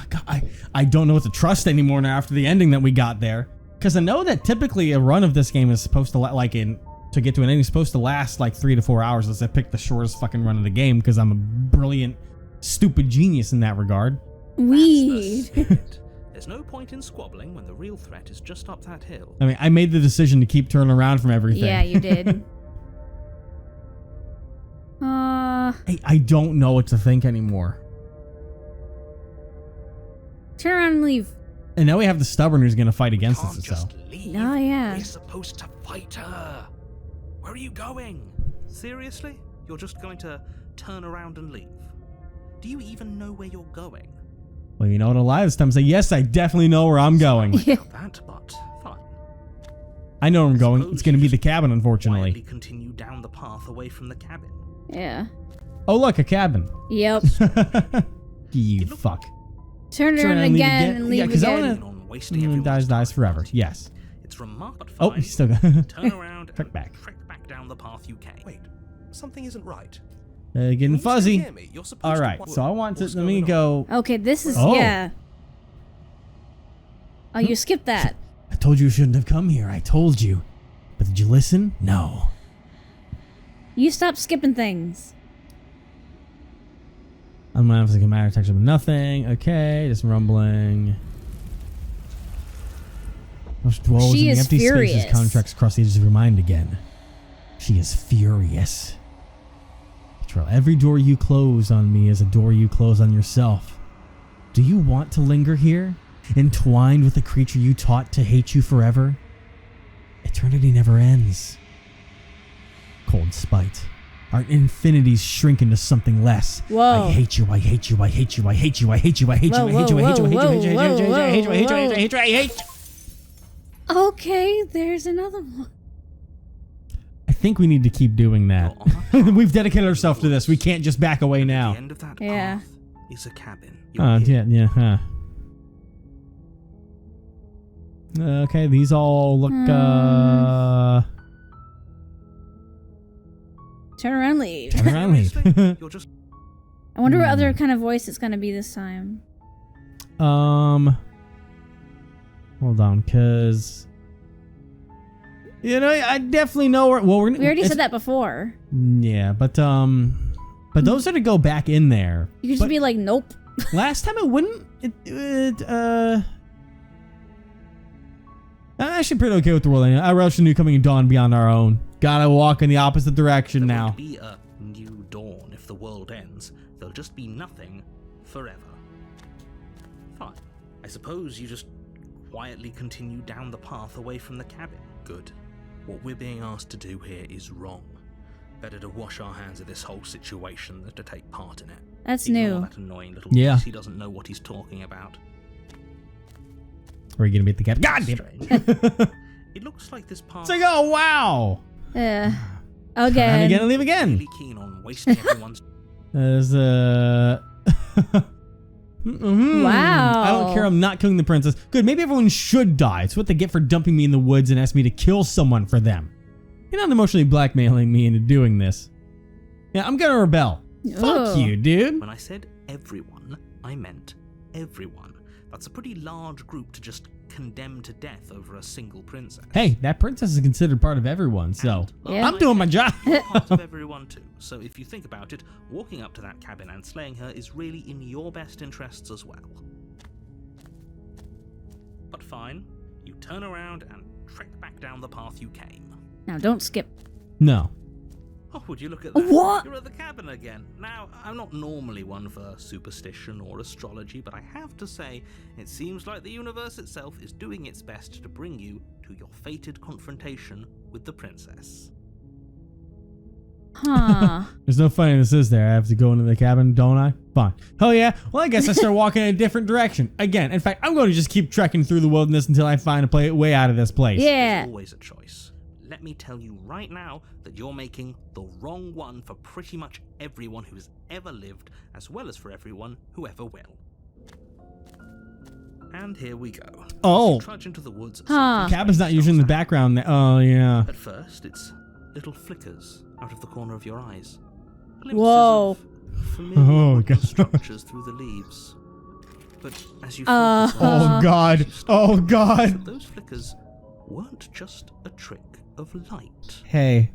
God, I don't know what to trust anymore now after the ending that we got there. Because I know that typically a run of this game is supposed to, to get to an ending, is supposed to last like 3 to 4 hours, unless I pick the shortest fucking run of the game, because I'm a brilliant, stupid genius in that regard. Weed. There's no point in squabbling when the real threat is just up that hill. I mean, I made the decision to keep turning around from everything. Yeah, you did. I don't know what to think anymore. Turn around and leave. And now we have the stubborn who's going to fight against Can't us. So. just leave. Oh, yeah. We're supposed to fight her. Where are you going? Seriously? You're just going to turn around and leave? Do you even know where you're going? Well, you know what? I'll lie this time and say, yes, I definitely know where I'm going. Yeah. That, but fine. I know where I'm going. Suppose It's going to you be the just cabin, quietly unfortunately. continue down the path away from the cabin. Yeah. Oh, look, a cabin. Yep. You fuck. Turn Turn around and leave again again. and Yeah, leave 'cause I again. wanna- On wasting everyone's Dies time, forever. but Yes. It's remarkable. Oh, he's still going. Turn around Trek and back. trek back down the path you came. Wait, something isn't right. Getting Can you still fuzzy. hear me? You're supposed All to right, wa- so I want to. What's Let me going on? go. Okay, this is, Oh. yeah. Oh, you skipped that. I told you shouldn't have come here. I told you. But did you listen? No. You stopped skipping things. I'm not having a matter detection, but nothing. Okay, just rumbling. Most dwells She in the is empty furious. spaces, contracts across the edges of your mind again. She is furious. Betrayal. Every door you close on me is a door you close on yourself. Do you want to linger here, entwined with the creature you taught to hate you forever? Eternity never ends. Cold spite. Our infinities shrink into something less. Whoa. I hate you, I hate you, I hate you, I hate you, I hate you, I hate you, I hate you, I hate you, I hate you, I hate you, I hate you, I hate you, I hate you, I hate you, I hate you, I hate you. Okay, there's another one. I think we need to keep doing that. You're on a We've dedicated ourselves to this. We can't just back away At now. the end of that Yeah. path is a cabin. You're Yeah, here. yeah, huh. Okay, these all look, Turn around, leave. turn around, leave. Seriously? You're just I wonder what other kind of voice it's gonna be this time. Hold on, cause you know I definitely know where. Well, We already said that before. Yeah, but those are to go back in there. You could just But be like, nope. last time it wouldn't. I'm actually pretty okay with the world. I relish a new coming dawn beyond our own. Gotta walk in the opposite direction there now. won't be a new dawn if the world ends, there'll just be nothing forever. Fine. I suppose you just quietly continue down the path away from the cabin. Good. What we're being asked to do here is wrong. Better to wash our hands of this whole situation than to take part in it. That's Ignore new. that annoying little Yeah. voice. He doesn't know what he's talking about. Are you gonna be at the cabin? God damn it! Strange. It looks like this path It's like, oh wow! Again. And again and leave again. really keen on wasting everyone's There's Wow. I don't care. I'm not killing the princess. Good. Maybe everyone should die. It's what they get for dumping me in the woods and asking me to kill someone for them. You're not emotionally blackmailing me into doing this. Yeah, I'm gonna rebel. Fuck Ugh. you, dude. When I said everyone, I meant everyone. That's a pretty large group to just condemn to death over a single princess. Hey, that princess is considered part of everyone, so And, Yeah. I'm doing my job. you're part of everyone too. So if you think about it, walking up to that cabin and slaying her is really in your best interests as well. But fine, you turn around and trek back down the path you came. Now don't skip. No. Oh, would you look at that? What? You're at the cabin again. Now, I'm not normally one for superstition or astrology, but I have to say, it seems like the universe itself is doing its best to bring you to your fated confrontation with the princess. Huh. There's no funniness, is there? I have to go into the cabin, don't I? Fine. Oh yeah? Well, I guess I start walking in a different direction. Again, in fact, I'm going to just keep trekking through the wilderness until I find a way out of this place. Yeah. There's always a choice. Let me tell you right now that you're making the wrong one for pretty much everyone who's ever lived, as well as for everyone who ever will. And here we go. Oh. You trudge into the woods. Huh. The cabin's not usually in the background. Oh, yeah. At first, it's little flickers out of the corner of your eyes. Glimpses Whoa. of familiar Oh, wooden God. structures through the leaves. But as you Uh, focus on Oh, the God. you start Oh, to realize God. that those flickers weren't just a trick of light. Hey,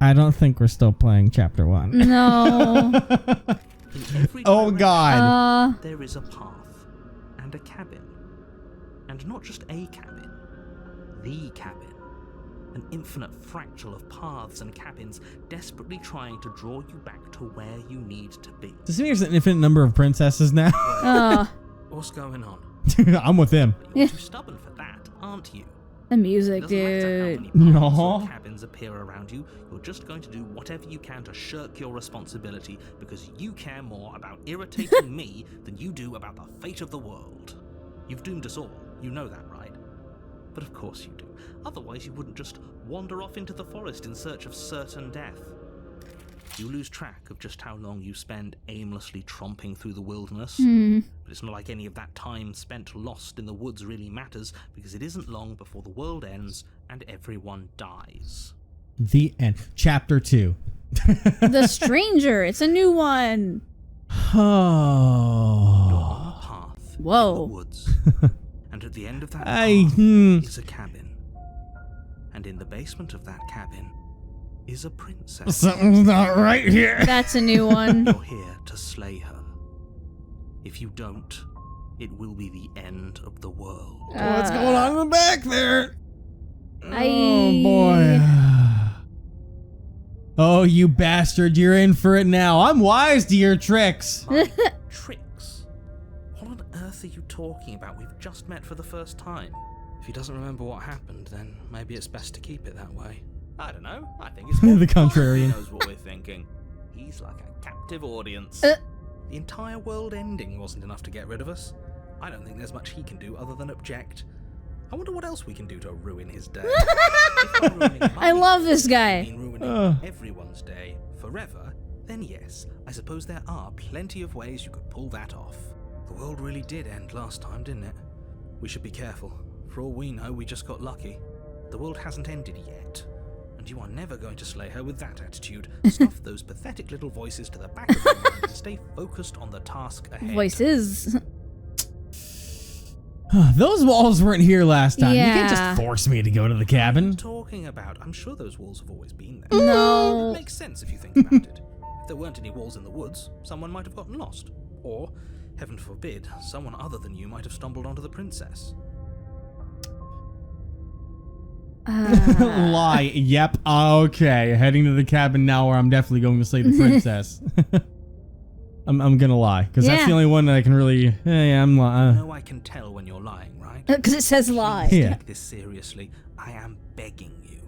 I don't think we're still playing chapter 1. No. In every Oh, direction, God. there is a path and a cabin. And not just a cabin, the cabin. An infinite fractal of paths and cabins desperately trying to draw you back to where you need to be. Does this mean there's an infinite number of princesses now? What's going on? I'm with him. You're Yeah. too stubborn for that, aren't you? The music, Doesn't matter how dude. many paths No. or cabins appear around you, you're just going to do whatever you can to shirk your responsibility because you care more about irritating me than you do about the fate of the world. You've doomed us all, you know that, right? But of course you do. Otherwise you wouldn't just wander off into the forest in search of certain death. You lose track of just how long you spend aimlessly tromping through the wilderness. But it's not like any of that time spent lost in the woods really matters, because it isn't long before the world ends and everyone dies. The end. Chapter 2. The Stranger. It's a new one. You're Oh. on a path in the Whoa. woods. And at the end of that I, path hmm. is a cabin. And in the basement of that cabin is a princess. Something's not right here. That's a new one. You're here to slay her. If you don't, it will be the end of the world. What's going on in the back there? Oh, I- boy. Oh, you bastard. You're in for it now. I'm wise to your tricks. My tricks? What on earth are you talking about? We've just met for the first time. If he doesn't remember what happened, then maybe it's best to keep it that way. I don't know. I think it's The more fun. contrarian. He knows what we're thinking. He's like a captive audience. Uh. The entire world ending wasn't enough to get rid of us. I don't think there's much he can do other than object. I wonder what else we can do to ruin his day. If by ruining I my love this day guy. you mean ruining Ugh. everyone's day forever, then yes, I suppose there are plenty of ways you could pull that off. The world really did end last time, didn't it? We should be careful. For all we know, we just got lucky. The world hasn't ended yet. And you are never going to slay her with that attitude. Stuff those pathetic little voices to the back of your mind and stay focused on the task ahead. Voices. Those walls weren't here last time. You can't Yeah. just force me to go to the What are you cabin. talking about? I'm sure those walls have always been there. No. It makes sense if you think about it. If there weren't any walls in the woods, someone might have gotten lost. Or, heaven forbid, someone other than you might have stumbled onto the princess. Lie. Yep. Okay. Heading to the cabin now where I'm definitely going to slay the princess. I'm gonna lie because that's the Yeah. only one that I can really. Yeah, I'm You lying. know I can tell when you're lying, right? Because it says lie. Please Yeah. take this seriously. I am begging you.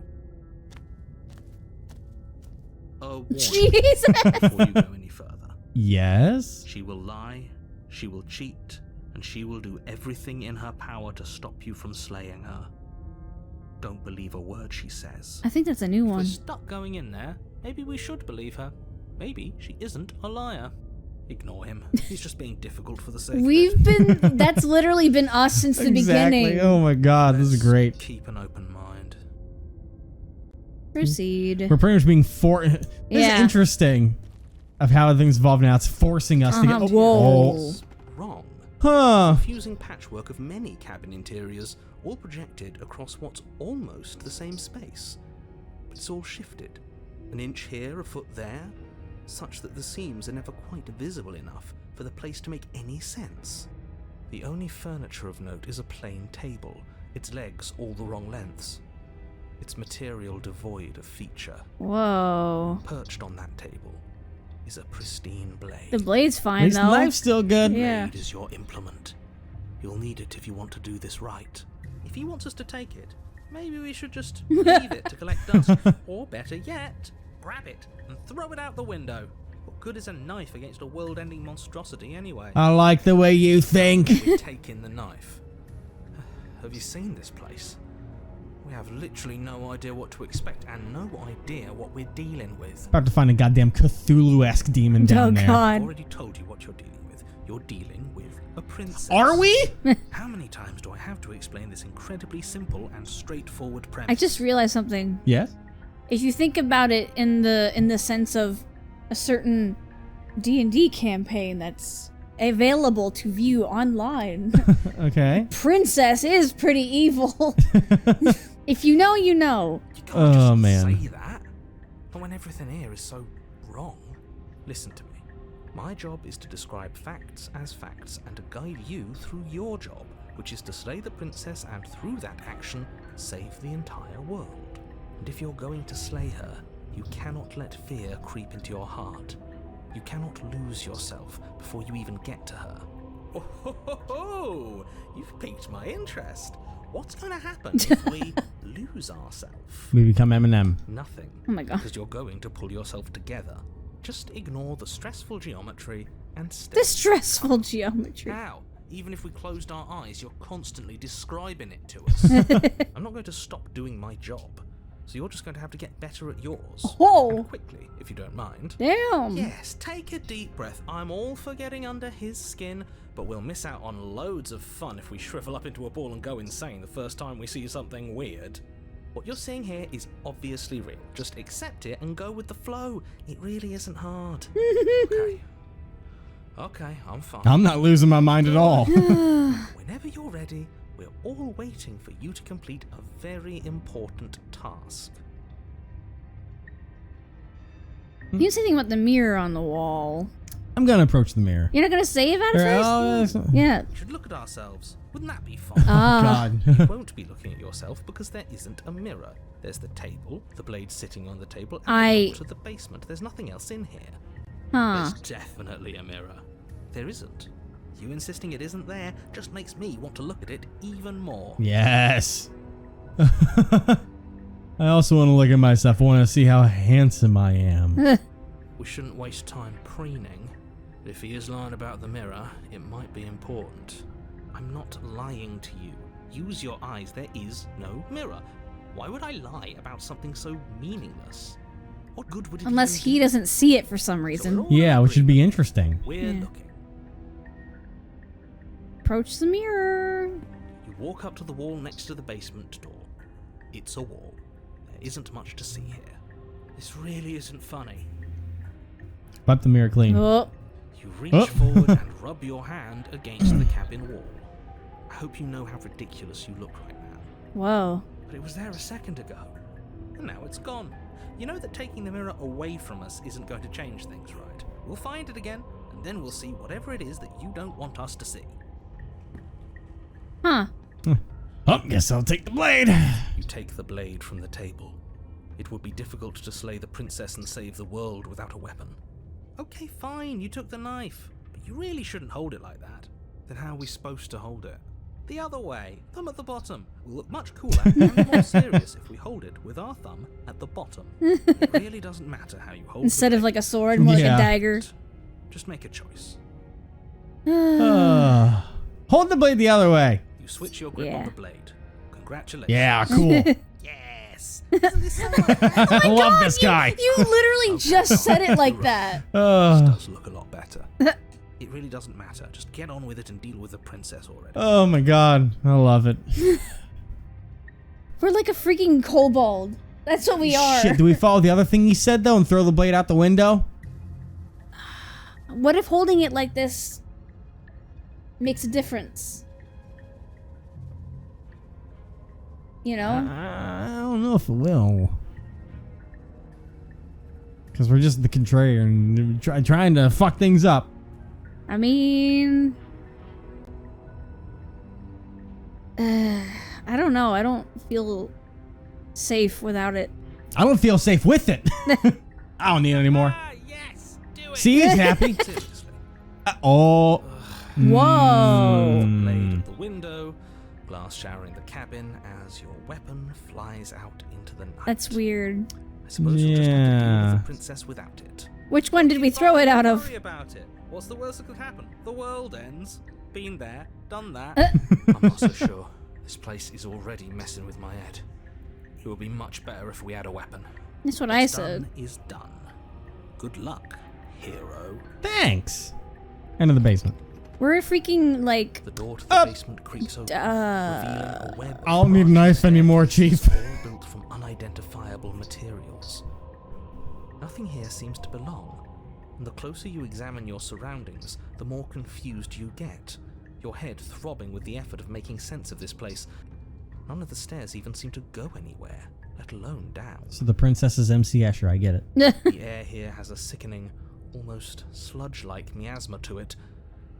A warning Jesus. before you go any further. Yes. She will lie, she will cheat, and she will do everything in her power to stop you from slaying her. Don't believe a word she says. I think that's a new If we're one. stuck going in there, maybe we should believe her. Maybe she isn't a liar. Ignore him. He's just being difficult for the sake of We've it. been. That's literally been us since the beginning. Oh my god, this is Let's great. Keep an open mind. Proceed. We're pretty much being This Yeah. is interesting of how things evolve now. It's forcing us to get. Whoa. It's wrong. Huh. Confusing patchwork of many cabin interiors, all projected across what's almost the same space. But it's all shifted. An inch here, a foot there, such that the seams are never quite visible enough for the place to make any sense. The only furniture of note is a plain table, its legs all the wrong lengths. Its material devoid of feature. Whoa. Perched on that table is a pristine blade. The blade's At fine least the though. knife's still good. Yeah. Blade is your implement. You'll need it if you want to do this right. If he wants us to take it, maybe we should just leave it to collect dust. Or better yet, grab it and throw it out the window. What good is a knife against a world-ending monstrosity anyway? I like the way you think. We take in the knife. Have you seen this place? We have literally no idea what to expect and no idea what we're dealing with. About to find a goddamn Cthulhu-esque demon down there. I've God. already told you what you're dealing with. You're dealing with a princess. Are we? How many times do I have to explain this incredibly simple and straightforward premise? I just realized something. Yes. If you think about it in the sense of a certain D&D campaign that's available to view online, Okay. Princess is pretty evil. If you know, you know. You can't Oh, just man. say that. But when everything here is so wrong. Listen to me. My job is to describe facts as facts and to guide you through your job, which is to slay the princess and through that action, save the entire world. And if you're going to slay her, you cannot let fear creep into your heart. You cannot lose yourself before you even get to her. Oh, ho, ho, ho. You've piqued my interest. What's going to happen if we lose ourselves? We become Eminem. Nothing. Oh my god. Because you're going to pull yourself together. Just ignore the stressful geometry and stay. The stressful geometry. How? Even if we closed our eyes, you're constantly describing it to us. I'm not going to stop doing my job. So you're just going to have to get better at yours. Oh. And quickly, if you don't mind. Damn. Yes, take a deep breath. I'm all for getting under his skin, but we'll miss out on loads of fun if we shrivel up into a ball and go insane the first time we see something weird. What you're seeing here is obviously real. Just accept it and go with the flow. It really isn't hard. Okay. Okay, I'm fine. I'm not losing my mind at all. Whenever you're ready, we're all waiting for you to complete a very important task. You say anything about the mirror on the wall. I'm gonna approach the mirror. You're not gonna save at first? Oh, Yeah. We should look at ourselves. Wouldn't that be fun? Ah. You God. won't be looking at yourself because there isn't a mirror. There's the table, the blade sitting on the table, and the door to the basement. There's nothing else in here. Huh. There's definitely a mirror. There isn't. You insisting it isn't there just makes me want to look at it even more. Yes. I also want to look at myself. I want to see how handsome I am. We shouldn't waste time preening. If he is lying about the mirror, it might be important. I'm not lying to you. Use your eyes. There is no mirror. Why would I lie about something so meaningless? What good would it Unless even he do? doesn't see it for some So reason. we're all Yeah, in which would be agreement. interesting. We're Yeah. looking. Approach the mirror. You walk up to the wall next to the basement door. It's a wall. There isn't much to see here. This really isn't funny. Wipe the mirror clean. Oh. You reach Oh. forward and rub your hand against the cabin wall. I hope you know how ridiculous you look right now. Whoa. But it was there a second ago. And now it's gone. You know that taking the mirror away from us isn't going to change things, right? We'll find it again, and then we'll see whatever it is that you don't want us to see. Huh. Oh, guess I'll take the blade. You take the blade from the table. It would be difficult to slay the princess and save the world without a weapon. Okay, fine, you took the knife, but you really shouldn't hold it like that. Then how are we supposed to hold it? The other way, thumb at the bottom. Will look much cooler and more serious if we hold it with our thumb at the bottom. It really doesn't matter how you hold it. Instead of like a sword, more like a dagger. Just make a choice. Hold the blade the other way. You switch your grip on the blade. Congratulations. Yeah, cool. Yes. Isn't this so much? I love this guy. You literally just said it like that. This does look a lot better. It really doesn't matter. Just get on with it and deal with the princess already. Oh my god. I love it. We're like a freaking kobold. That's what we are. Shit, do we follow the other thing he said though and throw the blade out the window? What if holding it like this makes a difference? You know? I don't know if it will. Because we're just the contrarian and trying to fuck things up. I mean... I don't know. I don't feel safe without it. I don't feel safe with it. I don't need it anymore. Yes, do it. See, he's happy. Seriously. Oh. Whoa. Blade at the window, glass showering the cabin as your weapon flies out into the night. That's weird. I suppose you'll just have to deal Yeah. with the princess without it. Which one did we throw it out Don't of? worry about it. What's the worst that could happen? The world ends. Been there, done that. I'm not so sure. This place is already messing with my head. It would be much better if we had a weapon. That's what I What's said. done is done. Good luck, hero. Thanks. End of the basement. We're a freaking, like... The door to the basement creaks open, revealing a web of I don't need a knife anymore, branches, Chief. all built from unidentifiable materials. Nothing here seems to belong, and the closer you examine your surroundings, the more confused you get, your head throbbing with the effort of making sense of this place. None of the stairs even seem to go anywhere, let alone down. So the princess is MC Escher, I get it. The air here has a sickening, almost sludge-like miasma to it,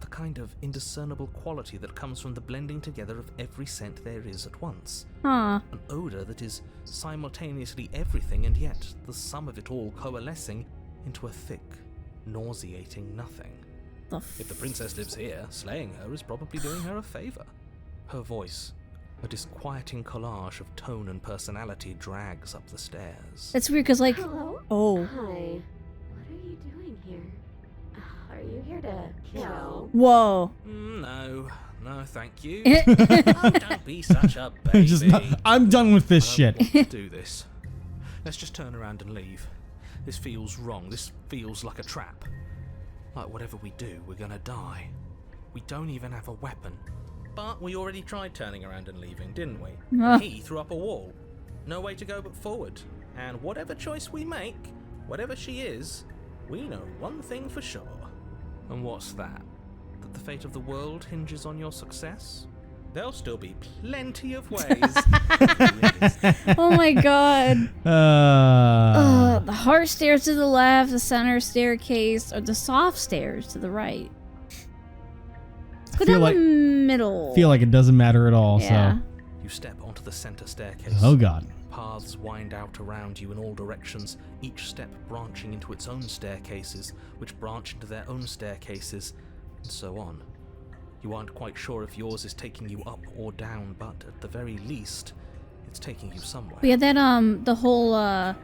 the kind of indiscernible quality that comes from the blending together of every scent there is at once. Huh. An odor that is simultaneously everything and yet the sum of it all coalescing into a thick, nauseating nothing. If the princess lives here, slaying her is probably doing her a favor. Her voice, a disquieting collage of tone and personality, drags up the stairs. That's weird, because, like... Hello? Oh. Hi. What are you doing here? Are you here to kill? Whoa. No, thank you. Oh, don't be such a baby. I'm done with this I shit. don't want to do this. Let's just turn around and leave. This feels wrong. This feels like a trap. Like whatever we do, we're gonna die. We don't even have a weapon. But we already tried turning around and leaving, didn't we? He threw up a wall. No way to go but forward. And whatever choice we make, whatever she is, we know one thing for sure. And what's that? That the fate of the world hinges on your success? There'll still be plenty of ways. Oh my god. The hard stairs to the left, the center staircase, or the soft stairs to the right. Let's go down the middle. Feel like it doesn't matter at all, Yeah. so. You step onto the center staircase. Oh god. Paths wind out around you in all directions, each step branching into its own staircases, which branch into their own staircases, and so on. You aren't quite sure if yours is taking you up or down, but at the very least, it's taking you somewhere. But yeah, that, the whole,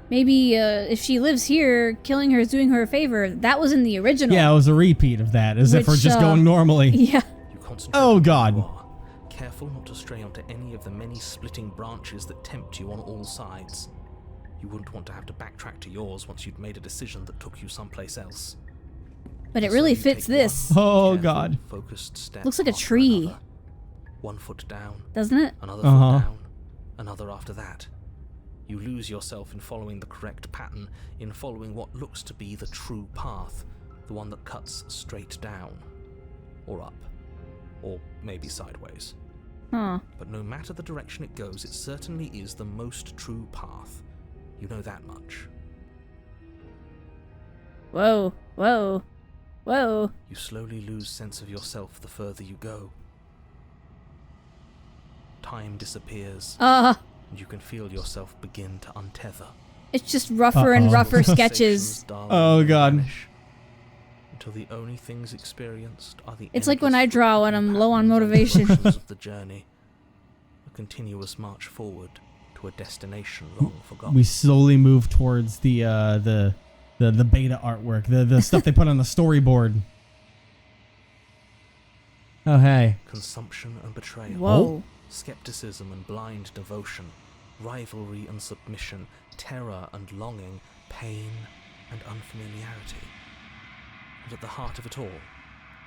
maybe, if she lives here, killing her is doing her a favor. That was in the original. Yeah, it was a repeat of that, as if we're just going normally. Yeah. You concentrate Oh, on where God. you are, careful not to stray onto any of the many splitting branches that tempt you on all sides. You wouldn't want to have to backtrack to yours once you'd made a decision that took you someplace else. But it So really you fits take this. one Oh, careful, God. Focused step Looks like a after tree. another. 1 foot down, Doesn't it? another Uh-huh. foot down, another after that. You lose yourself in following the correct pattern, in following what looks to be the true path, the one that cuts straight down, or up, or maybe sideways. Huh. But no matter the direction it goes, it certainly is the most true path. You know that much. Whoa. Whoa. Whoa. You slowly lose sense of yourself the further you go. Time disappears, and you can feel yourself begin to untether. It's just rougher and rougher sketches. Sensations dull Oh, and God. vanish. until the only things experienced are the It's like when I draw when I'm low on motivation. of the journey, a continuous march forward to a destination long forgotten. We slowly move towards the beta artwork, the stuff they put on the storyboard. Oh, hey. Consumption and betrayal. Whoa. Skepticism and blind devotion. Rivalry and submission. Terror and longing. Pain and unfamiliarity. And at the heart of it all,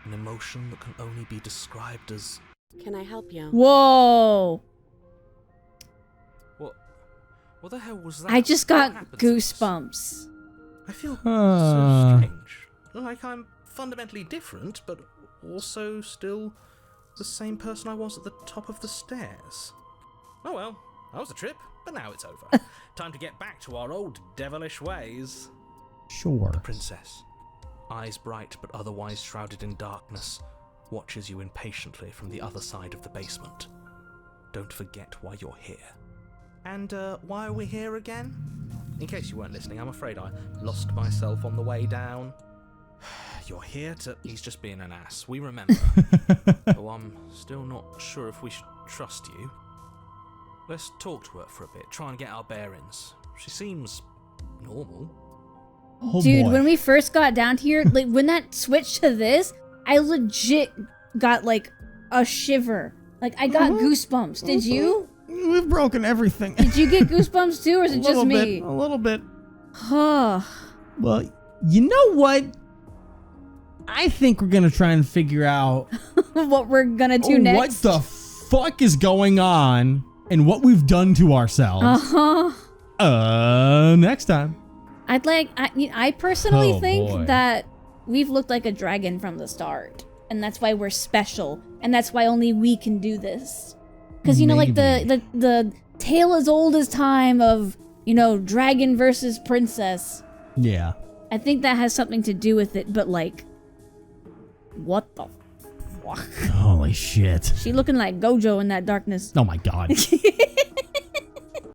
an emotion that can only be described as... Can I help you? Whoa. What the hell was that? I just What got happened to us? goosebumps. I feel so strange. Like I'm fundamentally different, but also still the same person I was at the top of the stairs. Oh well, that was a trip, but now it's over. Time to get back to our old devilish ways. Sure. The princess, eyes bright but otherwise shrouded in darkness, watches you impatiently from the other side of the basement. Don't forget why you're here. And why are we here again? In case you weren't listening, I'm afraid I lost myself on the way down. You're here to... He's just being an ass. We remember. Though I'm still not sure if we should trust you. Let's talk to her for a bit. Try and get our bearings. She seems normal. Oh, Dude, boy. when we first got down here, like when that switched to this, I legit got like a shiver. Like I got goosebumps. Did you? We've broken everything. Did you get goosebumps too, or is it just me? A little bit. Huh. Well, you know what? I think we're gonna try and figure out What we're gonna do next? what the fuck is going on and what we've done to ourselves. Next time. I personally Oh, think boy. that we've looked like a dragon from the start, and that's why we're special, and that's why only we can do this. Because you know, like the tale as old as time of dragon versus princess. Yeah. I think that has something to do with it, but like, what the fuck? Holy shit. She looking like Gojo in that darkness. Oh my god.